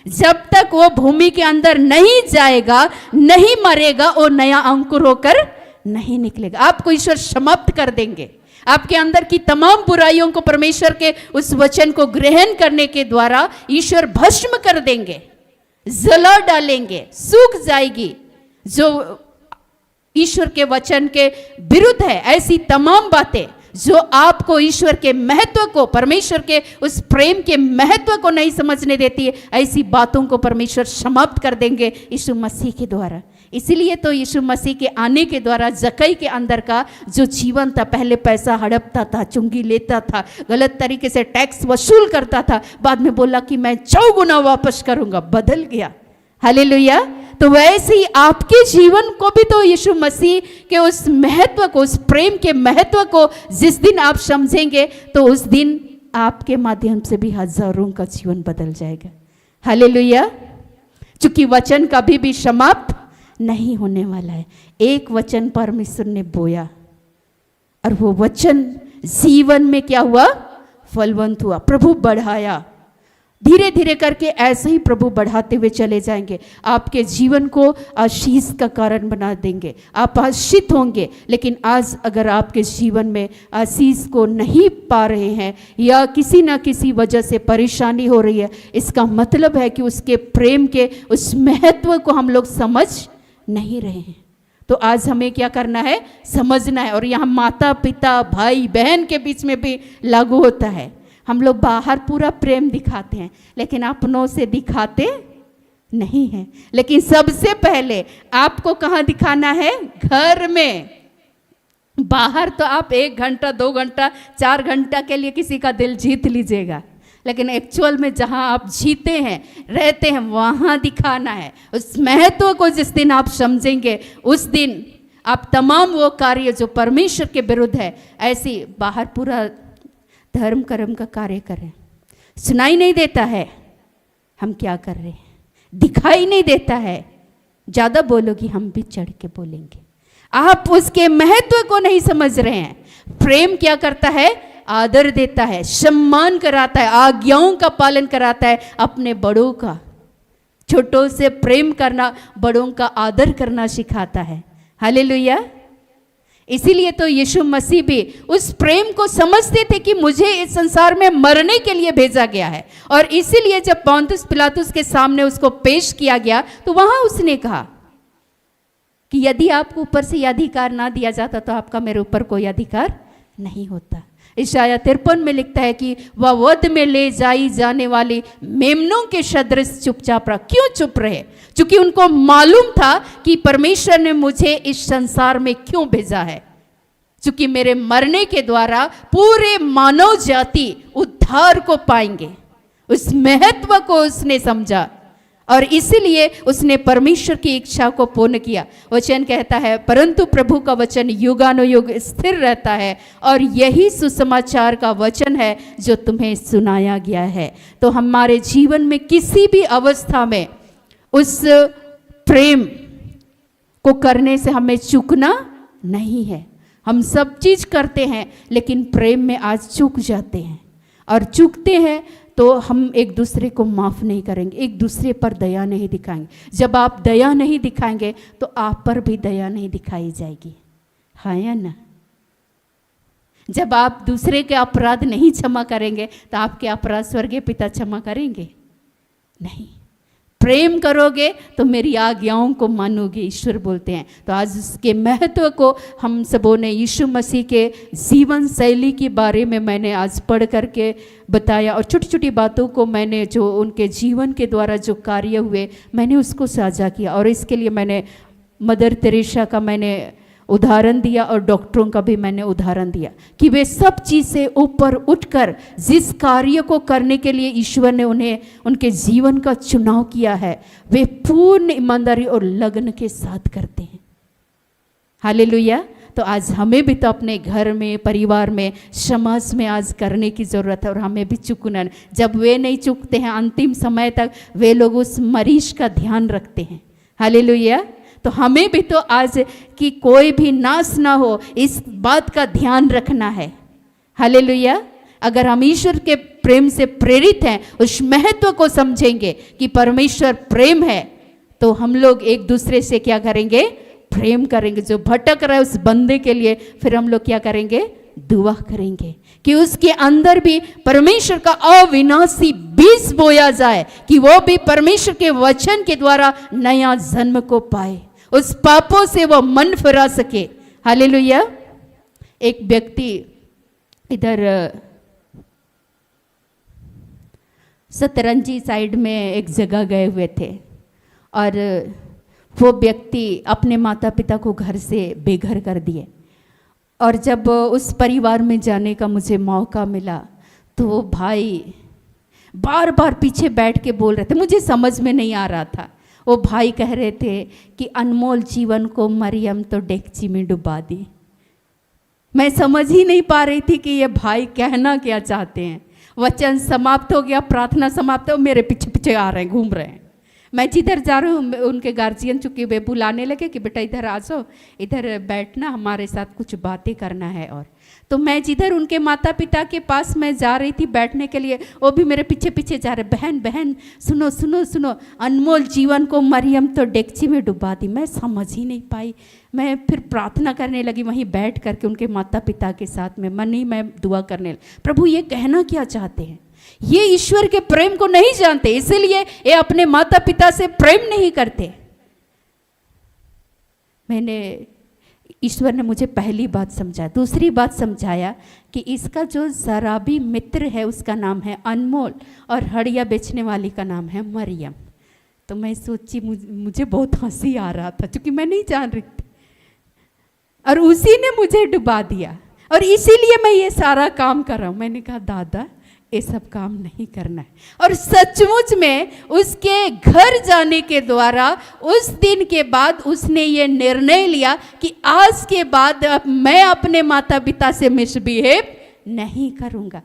जब तक वो भूमि के अंदर नहीं जाएगा, नहीं मरेगा, और नया अंकुर होकर नहीं निकलेगा। आपको ईश्वर समाप्त कर देंगे। आपके अंदर की तमाम बुराइयों को परमेश्वर के उस वचन को ग्रहण करने के द्वारा ईश्वर भस्म कर देंगे, जला डालेंगे, सूख जाएगी। जो ईश्वर के वचन के विरुद्ध है, ऐसी तमाम बातें जो आपको ईश्वर के महत्व को, परमेश्वर के उस प्रेम के महत्व को नहीं समझने देती है, ऐसी बातों को परमेश्वर समाप्त कर देंगे यीशु मसीह के द्वारा। इसीलिए तो यीशु मसीह के आने के द्वारा जक्कई के अंदर का जो जीवन था, पहले पैसा हड़पता था, चुंगी लेता था, गलत तरीके से टैक्स वसूल करता था, बाद में बोला कि मैं 4 गुना वापस करूंगा, बदल गया। हालेलुया। तो वैसे ही आपके जीवन को भी तो यीशु मसीह के उस महत्व को, उस प्रेम के महत्व को जिस दिन आप समझेंगे, तो उस दिन आपके माध्यम से भी हजारों का जीवन बदल जाएगा। हालेलुया। क्योंकि वचन कभी भी समाप्त नहीं होने वाला है। एक वचन परमेश्वर ने बोया और वो वचन जीवन में क्या हुआ? फलवंत हुआ, प्रभु बढ़ाया। धीरे धीरे करके ऐसे ही प्रभु बढ़ाते हुए चले जाएंगे, आपके जीवन को आशीष का कारण बना देंगे, आप आशीषित होंगे। लेकिन आज अगर आपके जीवन में आशीष को नहीं पा रहे हैं या किसी न किसी वजह से परेशानी हो रही है, इसका मतलब है कि उसके प्रेम के उस महत्व को हम लोग समझ नहीं रहे हैं। तो आज हमें क्या करना है? समझना है। और यहाँ माता पिता भाई बहन के बीच में भी लागू होता है। हम लोग बाहर पूरा प्रेम दिखाते हैं लेकिन अपनों से दिखाते नहीं हैं। लेकिन सबसे पहले आपको कहाँ दिखाना है? घर में। बाहर तो आप 1 घंटा 2 घंटा 4 घंटा के लिए किसी का दिल जीत लीजिएगा, लेकिन एक्चुअल में जहाँ आप जीते हैं, रहते हैं, वहाँ दिखाना है। उस महत्व को जिस दिन आप समझेंगे, उस दिन आप तमाम वो कार्य जो परमेश्वर के विरुद्ध है, ऐसी बाहर पूरा धर्म कर्म का कार्य करें, सुनाई नहीं देता है हम क्या कर रहे हैं, दिखाई नहीं देता है, ज़्यादा बोलोगी हम भी चढ़ के बोलेंगे। आप उसके महत्व को नहीं समझ रहे हैं। प्रेम क्या करता है? आदर देता है, सम्मान कराता है, आज्ञाओं का पालन कराता है, अपने बड़ों का, छोटों से प्रेम करना, बड़ों का आदर करना सिखाता है। हालेलुया। इसीलिए तो यीशु मसीह भी उस प्रेम को समझते थे कि मुझे इस संसार में मरने के लिए भेजा गया है। और इसीलिए जब पोंतुस पिलातुस के सामने उसको पेश किया गया तो वहां उसने कहा कि यदि आपको ऊपर से यह अधिकार ना दिया जाता तो आपका मेरे ऊपर कोई अधिकार नहीं होता। इशाया 53 में लिखता है कि वह वध में ले जाई जाने वाली मेमनों के सदृश चुपचाप रहा। क्यों चुप रहे? क्योंकि उनको मालूम था कि परमेश्वर ने मुझे इस संसार में क्यों भेजा है, क्योंकि मेरे मरने के द्वारा पूरे मानव जाति उद्धार को पाएंगे। उस महत्व को उसने समझा और इसीलिए उसने परमेश्वर की इच्छा को पूर्ण किया। वचन कहता है परंतु प्रभु का वचन युगानुयुग स्थिर रहता है और यही सुसमाचार का वचन है जो तुम्हें सुनाया गया है। तो हमारे जीवन में किसी भी अवस्था में उस प्रेम को करने से हमें चूकना नहीं है। हम सब चीज करते हैं लेकिन प्रेम में आज चूक जाते हैं, और चूकते हैं तो हम एक दूसरे को माफ़ नहीं करेंगे, एक दूसरे पर दया नहीं दिखाएंगे। जब आप दया नहीं दिखाएंगे तो आप पर भी दया नहीं दिखाई जाएगी, हाँ या ना? जब आप दूसरे के अपराध नहीं क्षमा करेंगे तो आपके अपराध स्वर्गीय पिता क्षमा करेंगे नहीं। प्रेम करोगे तो मेरी आज्ञाओं को मानोगे, ईश्वर बोलते हैं। तो आज उसके महत्व को हम सबों ने यीशु मसीह के जीवन शैली के बारे में मैंने आज पढ़ करके बताया, और छोटी छोटी बातों को मैंने जो उनके जीवन के द्वारा जो कार्य हुए मैंने उसको साझा किया। और इसके लिए मैंने मदर तेरेसा का मैंने उदाहरण दिया और डॉक्टरों का भी मैंने उदाहरण दिया कि वे सब चीज़ से ऊपर उठकर जिस कार्य को करने के लिए ईश्वर ने उन्हें उनके जीवन का चुनाव किया है वे पूर्ण ईमानदारी और लगन के साथ करते हैं। हालेलुया। तो आज हमें भी तो अपने घर में, परिवार में, समाज में आज करने की ज़रूरत है, और हमें भी चूकना। जब वे नहीं चूकते हैं अंतिम समय तक वे लोग उस मरीज का ध्यान रखते हैं। हालेलुया। तो हमें भी तो आज कि कोई भी नाश ना हो इस बात का ध्यान रखना है। हालेलुया। अगर हम ईश्वर के प्रेम से प्रेरित हैं, उस महत्व को समझेंगे कि परमेश्वर प्रेम है, तो हम लोग एक दूसरे से क्या करेंगे? प्रेम करेंगे। जो भटक रहा है उस बंदे के लिए फिर हम लोग क्या करेंगे? दुआ करेंगे कि उसके अंदर भी परमेश्वर का अविनाशी बीज बोया जाए, कि वो भी परमेश्वर के वचन के द्वारा नया जन्म को पाए, उस पापों से वो मन फिरा सके। हालेलुया। एक व्यक्ति इधर सतरंजी साइड में एक जगह गए हुए थे, और वो व्यक्ति अपने माता पिता को घर से बेघर कर दिए। और जब उस परिवार में जाने का मुझे मौका मिला तो वो भाई बार बार पीछे बैठ के बोल रहे थे, मुझे समझ में नहीं आ रहा था। वो भाई कह रहे थे कि अनमोल जीवन को मरियम तो डेगची में डुबा दी। मैं समझ ही नहीं पा रही थी कि ये भाई कहना क्या चाहते हैं। वचन समाप्त हो गया, प्रार्थना समाप्त हो, मेरे पीछे पीछे आ रहे हैं, घूम रहे हैं। मैं जिधर जा रही हूँ उनके गार्जियन चूँकि वे बुलाने लगे कि बेटा इधर आ जाओ, इधर बैठना, हमारे साथ कुछ बातें करना है। और तो मैं जिधर उनके माता पिता के पास मैं जा रही थी बैठने के लिए, वो भी मेरे पीछे पीछे जा रहे, बहन बहन सुनो सुनो सुनो, अनमोल जीवन को मरियम तो डेगची में डुबा दी। मैं समझ ही नहीं पाई। मैं फिर प्रार्थना करने लगी वहीं बैठ करके उनके माता पिता के साथ में। मन ही मैं दुआ करने लगी, प्रभु ये कहना क्या चाहते हैं? ये ईश्वर के प्रेम को नहीं जानते, इसीलिए ये अपने माता पिता से प्रेम नहीं करते। ईश्वर ने मुझे पहली बात समझाया। दूसरी बात समझाया कि इसका जो शराबी मित्र है उसका नाम है अनमोल, और हड़िया बेचने वाली का नाम है मरियम। तो मैं सोची, मुझे बहुत हंसी आ रहा था क्योंकि मैं नहीं जान रही थी, और उसी ने मुझे डुबा दिया, और इसीलिए मैं ये सारा काम कर रहा हूँ। मैंने कहा दादा ये सब काम नहीं करना है। और सचमुच में उसके घर जाने के द्वारा उस दिन के बाद उसने ये निर्णय लिया कि आज के बाद अब मैं अपने माता पिता से मिसबिहेव नहीं करूँगा।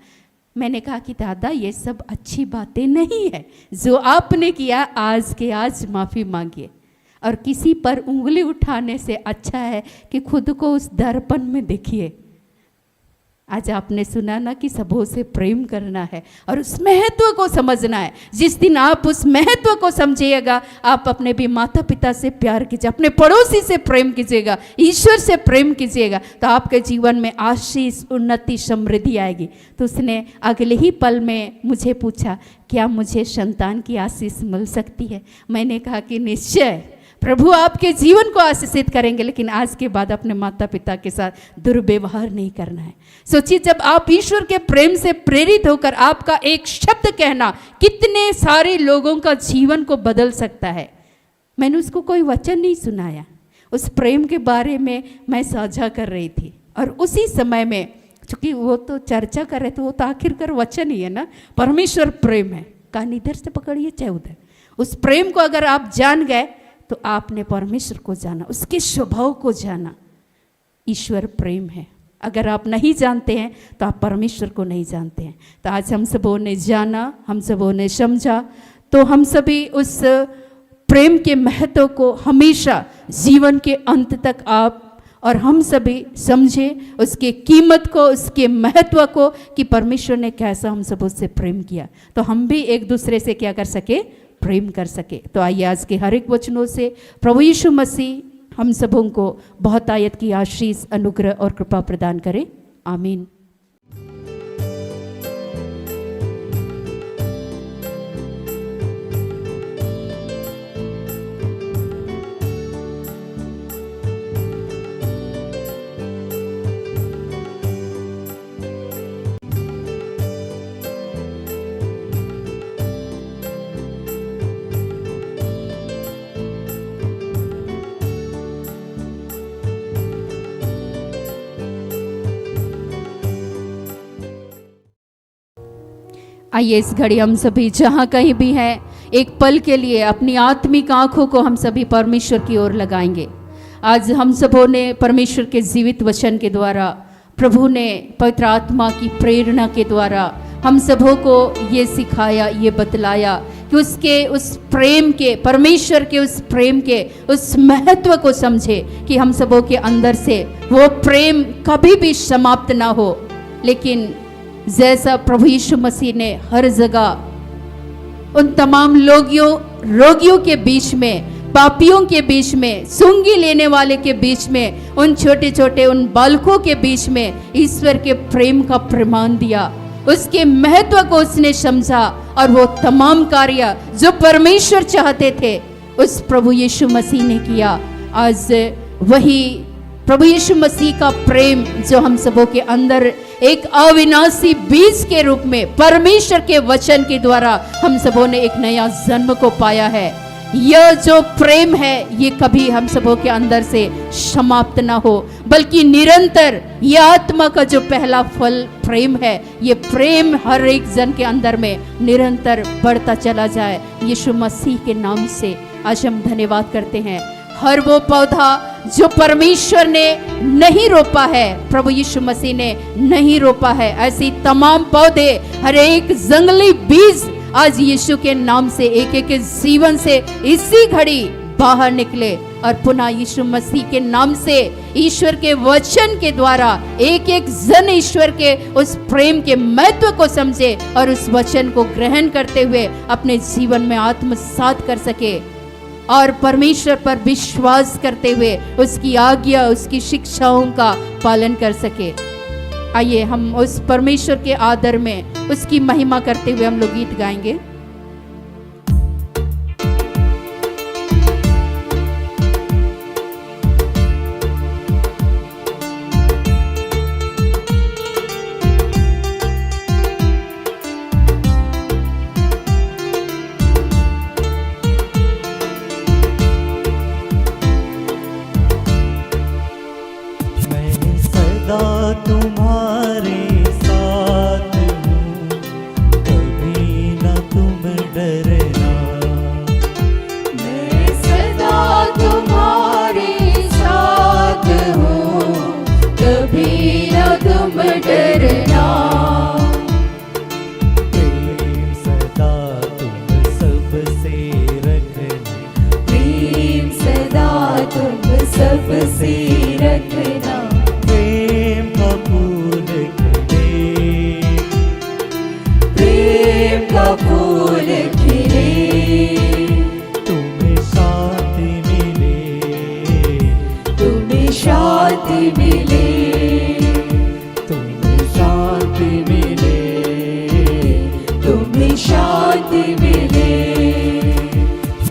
मैंने कहा कि दादा ये सब अच्छी बातें नहीं है, जो आपने किया आज के आज माफ़ी मांगिए। और किसी पर उंगली उठाने से अच्छा है कि खुद को उस दर्पण में देखिए। आज आपने सुना ना कि सबों से प्रेम करना है और उस महत्व को समझना है। जिस दिन आप उस महत्व को समझिएगा, आप अपने भी माता पिता से प्यार कीजिए, अपने पड़ोसी से प्रेम कीजिएगा, ईश्वर से प्रेम कीजिएगा, तो आपके जीवन में आशीष, उन्नति, समृद्धि आएगी। तो उसने अगले ही पल में मुझे पूछा, क्या मुझे संतान की आशीष मिल सकती है? मैंने कहा कि निश्चय प्रभु आपके जीवन को आशीषित करेंगे, लेकिन आज के बाद अपने माता पिता के साथ दुर्व्यवहार नहीं करना है। सोचिए, जब आप ईश्वर के प्रेम से प्रेरित होकर आपका एक शब्द कहना कितने सारे लोगों का जीवन को बदल सकता है। मैंने उसको कोई वचन नहीं सुनाया, उस प्रेम के बारे में मैं साझा कर रही थी। और उसी समय में, चूंकि वो तो चर्चा कर रहे थे, वो तो आखिरकार वचन ही है ना, परमेश्वर प्रेम है, कान इधर से पकड़िए चाहे उधर। उस प्रेम को अगर आप जान गए तो आपने परमेश्वर को जाना, उसके स्वभाव को जाना। ईश्वर प्रेम है। अगर आप नहीं जानते हैं तो आप परमेश्वर को नहीं जानते हैं। तो आज हम सबों ने जाना, हम सबों ने समझा, तो हम सभी उस प्रेम के महत्व को हमेशा जीवन के अंत तक आप और हम सभी समझे, उसके कीमत को, उसके महत्व को, कि परमेश्वर ने कैसा हम सबों से प्रेम किया, तो हम भी एक दूसरे से क्या कर सके, प्रेम कर सके। तो आइए आज के हर एक वचनों से प्रभु यीशु मसीह हम सबों को बहुत आयत की आशीष, अनुग्रह और कृपा प्रदान करे। आमीन। आइए इस घड़ी हम सभी जहाँ कहीं भी हैं, एक पल के लिए अपनी आत्मिक आंखों को हम सभी परमेश्वर की ओर लगाएंगे। आज हम सबों ने परमेश्वर के जीवित वचन के द्वारा, प्रभु ने पवित्र आत्मा की प्रेरणा के द्वारा हम सबों को ये सिखाया, ये बतलाया कि उसके उस प्रेम के, परमेश्वर के उस प्रेम के उस महत्व को समझे कि हम सबों के अंदर से वो प्रेम कभी भी समाप्त ना हो। लेकिन जैसा प्रभु यीशु मसीह ने हर जगह उन तमाम रोगियों के बीच में, पापियों के बीच में, सूंघी लेने वाले के बीच में, उन छोटे छोटे उन बालकों के बीच में ईश्वर के प्रेम का प्रमाण दिया, उसके महत्व को उसने समझा और वो तमाम कार्य जो परमेश्वर चाहते थे उस प्रभु यीशु मसीह ने किया। आज वही प्रभु यीशु मसीह का प्रेम जो हम सबों के अंदर एक अविनाशी बीज के रूप में परमेश्वर के वचन के द्वारा हम सबों ने एक नया जन्म को पाया है। यह जो प्रेम है ये कभी हम सबों के अंदर से समाप्त ना हो, बल्कि निरंतर यह आत्मा का जो पहला फल प्रेम है, ये प्रेम हर एक जन के अंदर में निरंतर बढ़ता चला जाए। यीशु मसीह के नाम से आज हम धन्यवाद करते हैं। हर वो पौधा जो परमेश्वर ने नहीं रोपा है, प्रभु यीशु मसीह ने नहीं रोपा है, ऐसी तमाम पौधे, हर एक जंगली बीज आज यीशु के नाम से एक एक जीवन से इसी घड़ी बाहर निकले और पुनः यीशु मसीह के नाम से ईश्वर के वचन के द्वारा एक एक जन ईश्वर के उस प्रेम के महत्व को समझे और उस वचन को ग्रहण करते हुए अपने जीवन में आत्मसात कर सके और परमेश्वर पर विश्वास करते हुए उसकी आज्ञा, उसकी शिक्षाओं का पालन कर सके। आइए हम उस परमेश्वर के आदर में उसकी महिमा करते हुए हम लोग गीत गाएंगे। तुम्हारे साथ हूँ, कभी न तुम डरना। मैं सदा तुम्हारे साथ हूँ, कभी न तुम डरना। प्रेम सदा तुम सबसे रखना, प्रेम सदा तुम सबसे रखना। प्रेम का पूर्ण शांति मिले।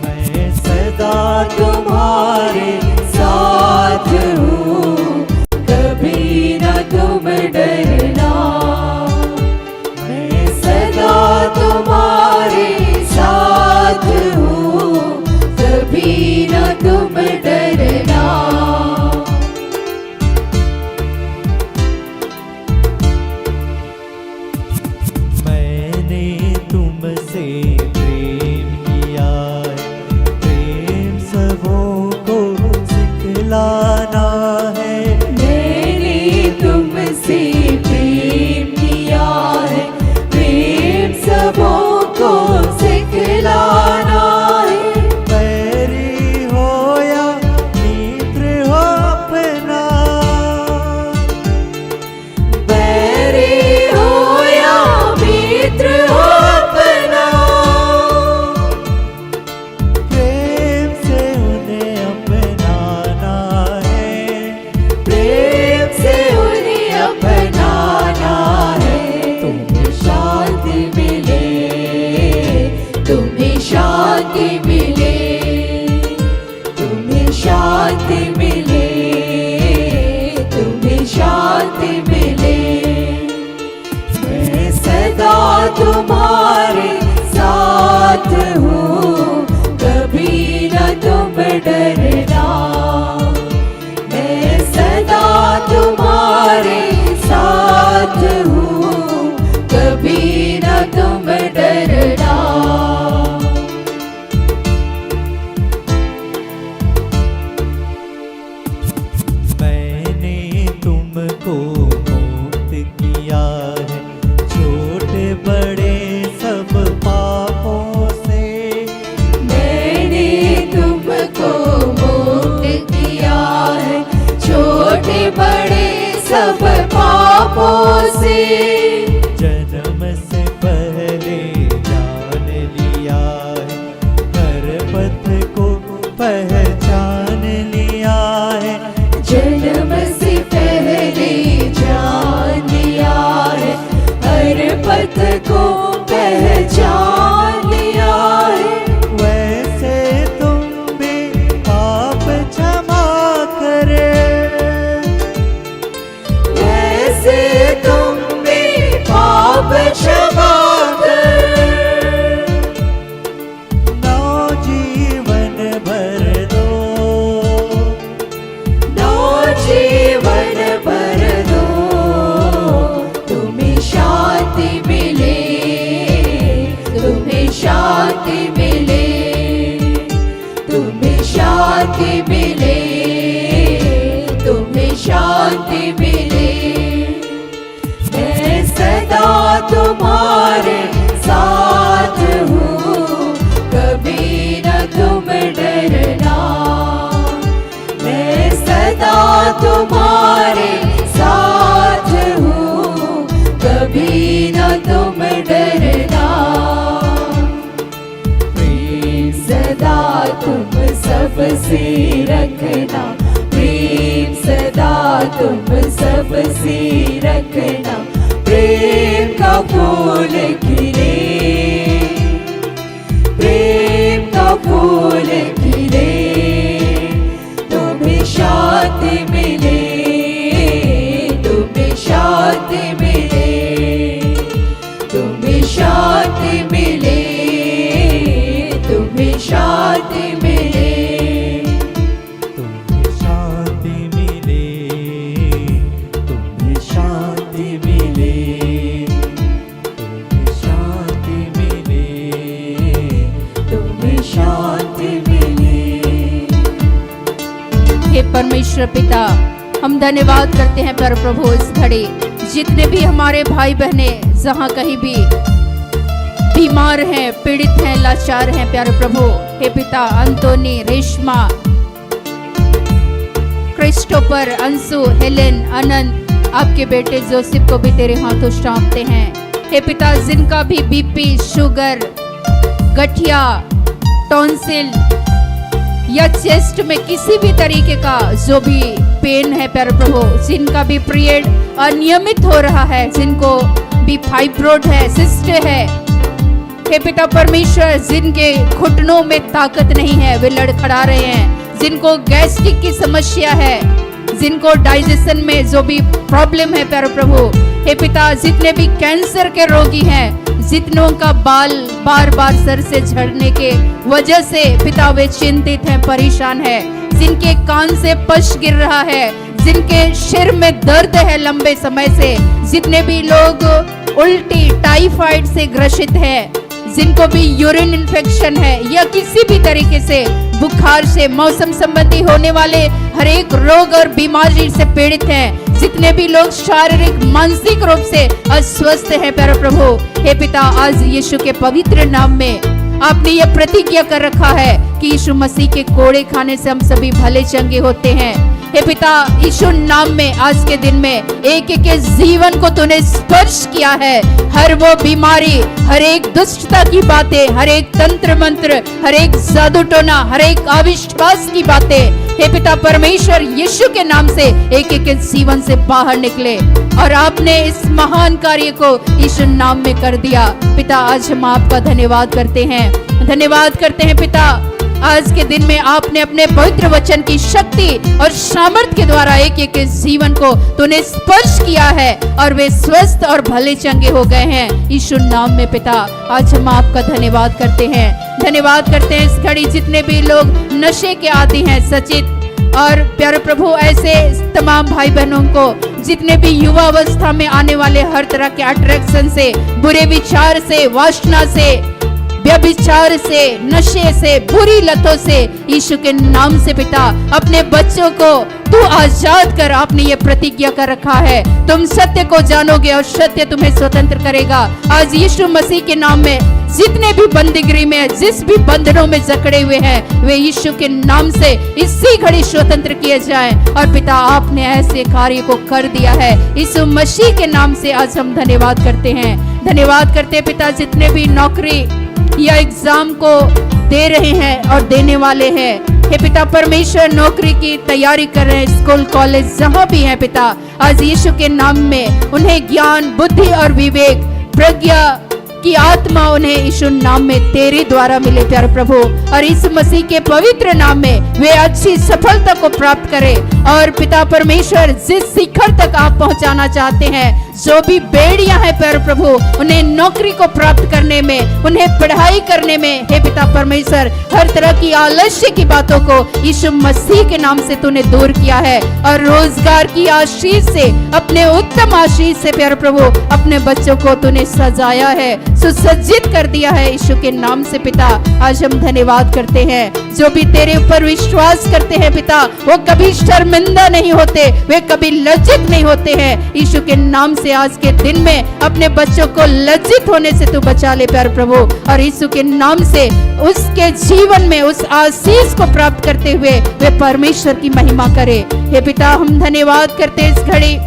मैं सदा तुम्हारे साथ हूँ, कभी न तुम डरना। मैं सदा तुम्हारे साथ हूँ, कभी न तुम डरना। मैंने तुमसे प्रेम किया है, प्रेम सबों को सिखलाना है। मैंने तुमसे प्रेम किया है, प्रेम सबों को सिखलाना है। बैरी हो या मित्र हो अपना, बैरी हो या मित्र हो अपना, प्रेम से उन्हें अपनाना है। प्रेम से उन्हें अपनाना है। तुम्हें शांति मिले, तुम्हें शांति मिले, तुम्हें शांति मिले, तुम्हें शांति मिले। मैं सदा तुम्हारे साथ हूँ, कभी न तुम डरना। मैं सदा तुम्हारे साथ हूँ, कभी न तुम डरना। मैंने तुमको मुक्त किया है, छोटे बड़े सब पापों से। मैंने तुमको मुक्त किया है, छोटे बड़े सब पापों से। जन्म से पहले जान लिया है, हर पथ को पहचान लिया है। जन्म से पहले जान लिया है, हर पथ को पहचान लिया है। वैसे तुम भी पाप क्षमा करे, वैसे तुम भी पाप क्षमा कर। नौ जीवन भर दो, नौ जीवन भर दो, तुम्हें शांति मिले, तुम्हें शांति मिले, तुम्हें शांति मिले, तुम्हें शांति मिले। मैं सदा तुम्हारे साथ हूँ, कभी न तुम डरना। मैं सदा तुम्हारे साथ हूँ, कभी न तुम डरना। प्रेम सदा तुम सबसे रखना, प्रेम सदा तुम सबसे रखना। प्रेम का फूल खिले, प्रेम का फूल खिले, तुम्हें शांति मिले, तुम्हें शांति मिले, तुम्हें शांति मिले, तुम्हें शांति मिले। तुम्हें शांति मिले, तुम्हें शांति मिले, तुम्हें शांति मिले, तुम्हें शांति मिले। हे परमेश्वर पिता, हम धन्यवाद करते हैं प्यारे प्रभु इस घड़ी जितने भी हमारे भाई बहने जहाँ कहीं भी बीमार हैं, पीड़ित हैं, लाचार हैं प्यारे प्रभु। हे पिता, अंतोनी, रेशमा, क्रिस्टोफर, अंशु, हेलेन, अनंत, आपके बेटे जोसेफ को भी तेरे हाथों सौंपते हैं। हे पिता, जिनका भी बीपी, शुगर, गठिया, टॉन्सिल या चेस्ट में किसी भी तरीके का जो भी पेन है प्यारे प्रभु, जिनका भी पीरियड अनियमित हो रहा है, जिनको भी फाइब्रोड है, सिस्ट है, हे पिता परमेश्वर, जिनके घुटनों में ताकत नहीं है वे लड़खड़ा रहे हैं, जिनको गैस्ट्रिक की समस्या है, जिनको डाइजेशन में जो भी प्रॉब्लम है प्यारे प्रभु, हे पिता जितने भी कैंसर के रोगी हैं, जितनों का बाल बार बार सर से झड़ने के वजह से पिता वे चिंतित हैं, परेशान है, जिनके कान से पश गिर रहा है, जिनके सिर में दर्द है लंबे समय से, जितने भी लोग उल्टी टाइफाइड से ग्रसित है, जिनको भी यूरिन इन्फेक्शन है या किसी भी तरीके से बुखार से, मौसम संबंधी होने वाले हर एक रोग और बीमारी से पीड़ित हैं, जितने भी लोग शारीरिक मानसिक रूप से अस्वस्थ हैं प्यारे प्रभु, हे पिता आज यीशु के पवित्र नाम में आपने ये प्रतिज्ञा कर रखा है कि यीशु मसीह के कोड़े खाने से हम सभी भले चंगे होते हैं। हे पिता यीशु नाम में आज के दिन में एक एक के जीवन को तूने स्पर्श किया है, हर वो बीमारी, हर एक दुष्टता की बातें, हर एक तंत्र मंत्र, हर एक जादू टोना, हर एक अविश्वास की बातें, हे पिता परमेश्वर यीशु के नाम से एक एक के जीवन से बाहर निकले और आपने इस महान कार्य को यीशु नाम में कर दिया। पिता आज हम आपका धन्यवाद करते हैं, धन्यवाद करते हैं पिता, आज के दिन में आपने अपने पवित्र वचन की शक्ति और सामर्थ के द्वारा एक एक के जीवन को तूने स्पर्श किया है और वे स्वस्थ और भले चंगे हो गए हैं यीशु नाम में। पिता आज हम आपका धन्यवाद करते हैं, धन्यवाद करते हैं इस घड़ी जितने भी लोग नशे के आदी हैं सचित और प्यारे प्रभु, ऐसे तमाम भाई बहनों को जितने भी युवा अवस्था में आने वाले हर तरह के अट्रैक्शन से, बुरे विचार से, वासना से, व्यभिचार से, नशे से, बुरी लतों से यीशु के नाम से पिता अपने बच्चों को तू आजाद कर। आपने ये प्रतिज्ञा कर रखा है तुम सत्य को जानोगे और सत्य तुम्हें स्वतंत्र करेगा। आज यीशु मसीह के नाम में जितने भी बंदीगिरी में, जिस भी बंधनों में जकड़े हुए हैं, वे यीशु के नाम से इसी घड़ी स्वतंत्र किए जाएं। और पिता आपने ऐसे कार्य को कर दिया है, यीशु मसीह के नाम से आज हम धन्यवाद करते हैं, धन्यवाद करते हैं पिता जितने भी नौकरी या एग्जाम को दे रहे हैं और देने वाले हैं, हे पिता परमेश्वर नौकरी की तैयारी कर रहे हैं, स्कूल कॉलेज जहां भी हैं पिता, आज यीशु के नाम में उन्हें ज्ञान, बुद्धि और विवेक, प्रज्ञा की आत्मा उन्हें यीशु नाम में तेरे द्वारा मिले प्यारे प्रभु, और इस मसीह के पवित्र नाम में वे अच्छी सफलता को प्राप्त करें। और पिता परमेश्वर जिस शिखर तक आप पहुंचाना चाहते हैं, जो भी बेड़ियां हैं प्यारे प्रभु, उन्हें नौकरी को प्राप्त करने में, उन्हें पढ़ाई करने में, हे पिता परमेश्वर हर तरह की आलस्य की बातों को यीशु मसीह के नाम से तूने दूर किया है और रोजगार की आशीष से, अपने उत्तम आशीष से प्यारे प्रभु अपने बच्चों को तूने सजाया है, सुसज्जित कर दिया है यीशु के नाम से पिता। आज हम धन्यवाद करते हैं, जो भी तेरे ऊपर विश्वास करते हैं पिता, वो कभी शर्मिंदा नहीं होते, वे कभी लज्जित नहीं होते हैं। यीशु के नाम से आज के दिन में अपने बच्चों को लज्जित होने से तू बचा ले प्यारे प्रभु, और यीशु के नाम से उसके जीवन में उस आशीष को प्राप्त करते हुए वे परमेश्वर की महिमा करे। हे पिता हम धन्यवाद करते हैं इस घड़ी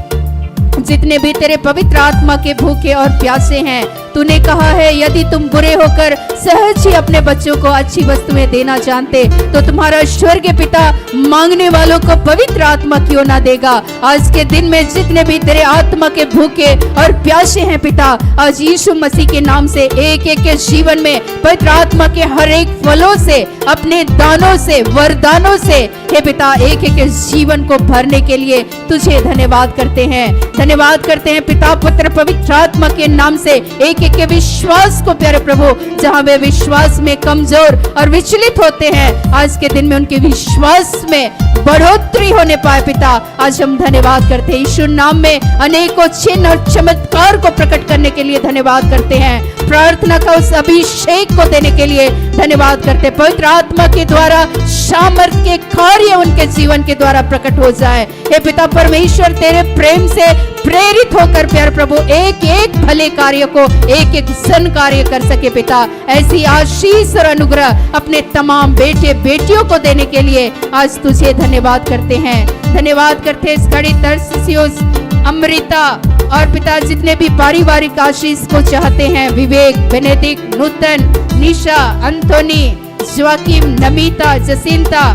जितने भी तेरे पवित्र आत्मा के भूखे और प्यासे हैं, तूने कहा है यदि तुम बुरे होकर सहज ही अपने बच्चों को अच्छी वस्तुएं देना जानते तो तुम्हारा स्वर्गीय पिता मांगने वालों को पवित्र आत्मा क्यों ना देगा। आज के दिन में जितने भी तेरे आत्मा के भूखे और प्यासे हैं पिता, आज यीशु मसीह के नाम से एक एक के जीवन में पवित्र आत्मा के हर एक फलों से, अपने दानों से, वरदानों से हे पिता एक एक के जीवन को भरने के लिए तुझे धन्यवाद करते हैं, धन्यवाद करते हैं पिता पुत्र पवित्र आत्मा के नाम से एक एक के विश्वास को प्यारे प्रभु, जहां वे विश्वास में कमजोर और विचलित होते हैं, आज के दिन में उनके विश्वास में बढ़ोतरी होने पाए पिता। आज हम धन्यवाद करते हैं यीशु नाम में अनेकों चिन्ह और चमत्कार को प्रकट करने के लिए धन्यवाद करते हैं, प्रार्थना का उस अभिषेक को देने के लिए धन्यवाद करते हैं। पवित्र आत्मा के द्वारा सामर्थ्य के कार्य उनके जीवन के द्वारा प्रकट हो जाए। हे पिता परमेश्वर तेरे प्रेम से प्रेरित होकर प्यारे प्रभु एक एक भले कार्य को, एक एक सन कार्य कर सके पिता। ऐसी आशीष और अनुग्रह अपने तमाम बेटे बेटियों को देने के लिए आज तुझे धन्यवाद करते हैं, धन्यवाद करते हैं इस घड़ी तरसियोस, अमृता और पिता जितने भी पारिवारिक आशीष को चाहते हैं, विवेक, बेनेडिक्ट, नूतन, निशा, अंथोनी, जोआकिम, नमिता, जसिंता,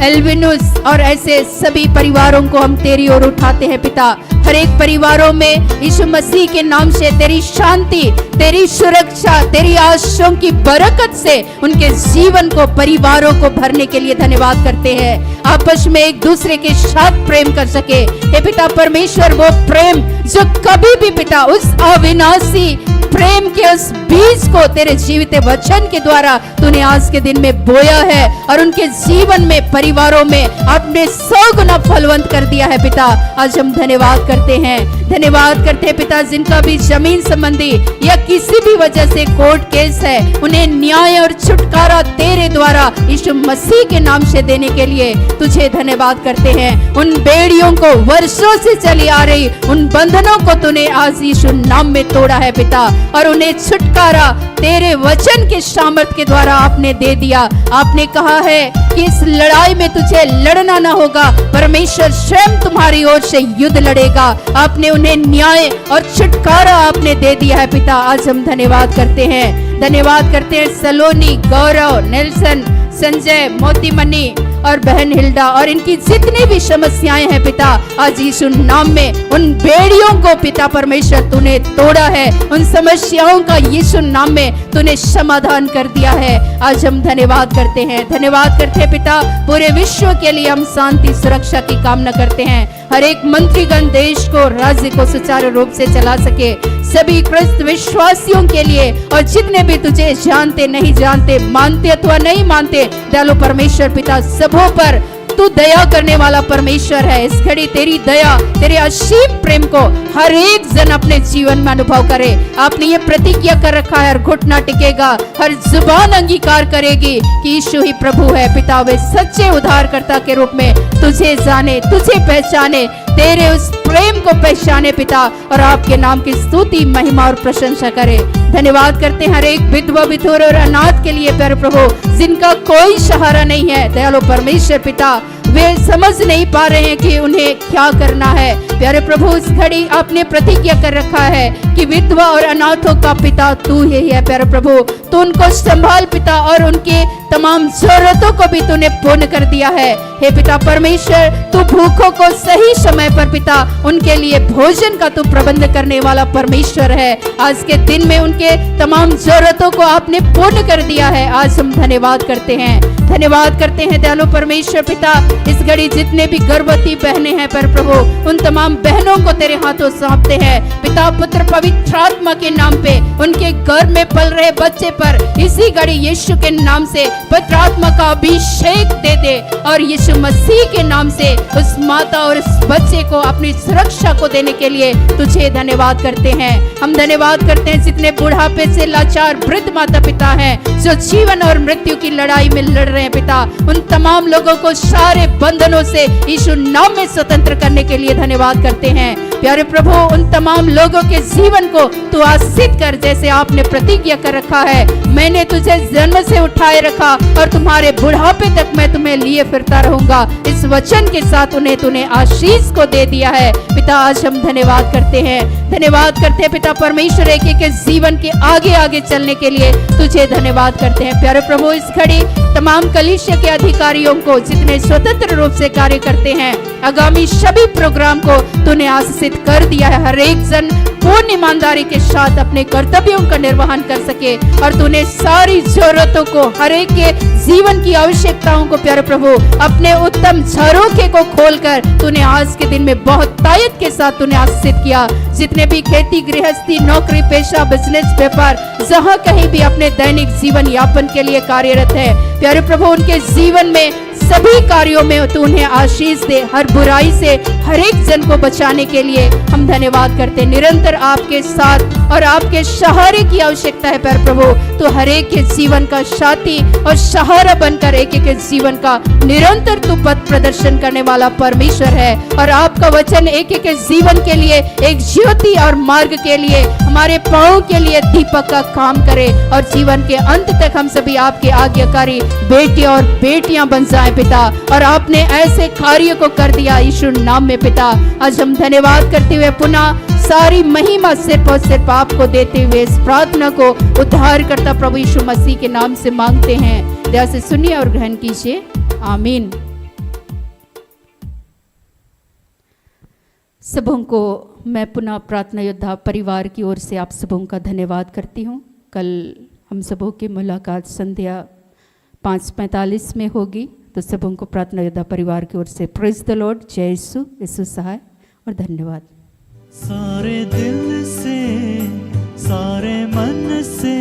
एल्विनुस और ऐसे सभी परिवारों को हम तेरी ओर उठाते हैं पिता। हर एक परिवारों में यीशु मसीह के नाम से तेरी शांति, तेरी सुरक्षा, तेरी आशीषों की बरकत से उनके जीवन को, परिवारों को भरने के लिए धन्यवाद करते हैं। आपस में एक दूसरे के साथ प्रेम कर सके हे पिता परमेश्वर, वो प्रेम जो कभी भी पिता उस अविनाशी प्रेम के उस बीज को तेरे जीवित वचन के द्वारा तूने आज के दिन में बोया है और उनके जीवन में, परिवारों में आपने 100 गुना फलवंत कर दिया है पिता। आज हम धन्यवाद करते हैं, धन्यवाद करते हैं पिता, जिनका भी जमीन संबंधी या किसी भी वजह से कोर्ट केस है, उन्हें न्याय और छुटकारा तेरे द्वारा यीशु मसीह के नाम से देने के लिए तुझे धन्यवाद करते हैं। उन बेड़ियों को, वर्षों से चली आ रही उन बंधनों को तूने आज यीशु नाम में तोड़ा है पिता, और उन्हें छुटकारा तेरे वचन के सामर्थ के द्वारा आपने दे दिया। आपने कहा है कि इस लड़ाई में तुझे लड़ना ना होगा, परमेश्वर स्वयं तुम्हारी ओर से युद्ध लड़ेगा। आपने उन्हें न्याय और छुटकारा आपने दे दिया है पिता। आज हम धन्यवाद करते हैं, धन्यवाद करते हैं सलोनी, गौरव, नेल्सन, संजय, मोतीमणि और बहन हिल्डा और इनकी जितनी भी समस्याएं हैं पिता, आज यीशु नाम में उन बेड़ियों को पिता परमेश्वर तूने तोड़ा है, उन समस्याओं का यीशु नाम में तूने समाधान कर दिया है। आज हम धन्यवाद करते हैं, धन्यवाद करते हैं पिता। पूरे विश्व के लिए हम शांति सुरक्षा की कामना करते हैं। हर एक मंत्रीगण देश को, राज्य को सुचारू रूप से चला सके, सभी क्रस्त विश्वासियों के लिए और जितने भी तुझे जानते, नहीं जानते, मानते अथवा नहीं मानते, दयालु परमेश्वर पिता, सबों पर तू दया करने वाला परमेश्वर है। इस घड़ी तेरी दया, तेरे असीम प्रेम को हर एक जन अपने जीवन में अनुभव करे। आपने ये प्रतिज्ञा कर रखा है, हर घुटना टिकेगा, हर जुबान अंगीकार करेगी कि यीशु ही प्रभु है पिता। वे सच्चे उद्धारकर्ता के रूप में तुझे जाने, तुझे पहचाने, तेरे उस प्रेम को पहचाने पिता, और आपके नाम की स्तुति, महिमा और प्रशंसा करे। धन्यवाद करते हैं हर एक विधवा, विधुर और अनाथ के लिए प्यारे प्रभु, जिनका कोई सहारा नहीं है। दयालु परमेश्वर पिता, वे समझ नहीं पा रहे हैं कि उन्हें क्या करना है। प्यारे प्रभु, इस घड़ी आपने प्रतिज्ञा कर रखा है कि विधवा और अनाथों का पिता तू ही है। प्यारे प्रभु, तू उनको संभाल पिता, और उनके तमाम जरूरतों को भी तूने पूर्ण कर दिया है। हे पिता परमेश्वर, तू भूखों को सही समय पर पिता उनके लिए भोजन का तू प्रबंध करने वाला परमेश्वर है। आज के दिन में उनके तमाम जरूरतों को आपने पूर्ण कर दिया है। आज हम धन्यवाद करते हैं, धन्यवाद करते हैं दयालु परमेश्वर पिता। इस घड़ी जितने भी गर्भवती बहनें हैं पर प्रभु, उन तमाम बहनों को तेरे हाथों सौंपते हैं पिता, पुत्र पवित्र आत्मा के नाम पे, उनके गर्भ में पल रहे बच्चे पर इसी घड़ी यीशु के नाम से पवित्र आत्मा का अभिषेक दे दे, और यीशु मसीह के नाम से उस माता और उस बच्चे को अपनी सुरक्षा को देने के लिए तुझे धन्यवाद करते हैं। हम धन्यवाद करते हैं जितने बुढ़ापे से लाचार वृद्ध माता पिता हैं, जो जीवन और मृत्यु की लड़ाई में लड़ रहे हैं पिता, उन तमाम लोगों को सारे बंधनों से यीशु नाम में स्वतंत्र करने के लिए धन्यवाद करते हैं। प्यारे प्रभु, उन तमाम लोगों के जीवन को तू आशीष कर, जैसे आपने प्रतिज्ञा कर रखा है, मैंने तुझे जन्म से उठाए रखा और तुम्हारे बुढ़ापे तक मैं तुम्हें लिए फिरता रहूंगा। इस वचन के साथ उन्हें तूने आशीष को दे दिया है पिता। आज हम धन्यवाद करते हैं, धन्यवाद करते हैं पिता परमेश्वर, एक एक के जीवन के आगे आगे चलने के लिए तुझे धन्यवाद करते हैं। प्यारे प्रभु, इस घड़ी तमाम कलीसिया के अधिकारियों को जितने स्वतंत्र रूप से कार्य करते हैं, आगामी सभी प्रोग्राम को तूने आशीषित कर दिया है। हर एक जन पूर्ण ईमानदारी के साथ अपने कर्तव्यों का निर्वहन कर सके, और तूने सारी जरूरतों को, हर एक के जीवन की आवश्यकताओं को प्यारे प्रभु अपने उत्तम झरोखे को खोलकर तूने आज के दिन में बहुत ताकत के साथ तूने आशीषित किया। जितने भी खेती, गृहस्थी, नौकरी पेशा, बिजनेस, व्यापार, जहाँ कहीं भी अपने दैनिक जीवन यापन के लिए कार्यरत है, प्यारे प्रभु उनके जीवन में सभी कार्यों में तू उन्हें आशीष दे। हर बुराई से हर एक जन को बचाने के लिए हम धन्यवाद करते। निरंतर आपके साथ और आपके सहारे की आवश्यकता है प्यारे प्रभु। तो हर एक के जीवन का साथी और सहारा बनकर एक एक के जीवन का निरंतर तू पथ प्रदर्शन करने वाला परमेश्वर है, और आपका वचन एक एक के जीवन के लिए एक ज्योति और मार्ग के लिए, हमारे पांव के लिए दीपक का काम करे, और जीवन के अंत तक हम सभी आपके आज्ञाकारी बेटे और बेटियां बन जाएं पिता। और आपने ऐसे कार्य को कर दिया यीशु नाम में पिता। आज हम धन्यवाद करते हुए पुनः सारी महिमा सिर्फ और सिर्फ आपको देते हुए इस प्रार्थना को उद्धारकर्ता प्रभु यीशु मसीह के नाम से मांगते हैं। दया से सुनिए और ग्रहण कीजिए, आमीन। सबों को मैं पुनः प्रार्थना योद्धा परिवार की ओर से आप सबों का धन्यवाद करती हूँ। कल हम सबों की मुलाकात संध्या 5:45 में होगी, तो सबों को प्रार्थना योद्धा परिवार की ओर से प्रेज द लॉर्ड, जय यीशु, यीशु सहाय और धन्यवाद। सारे दिल से सारे मन से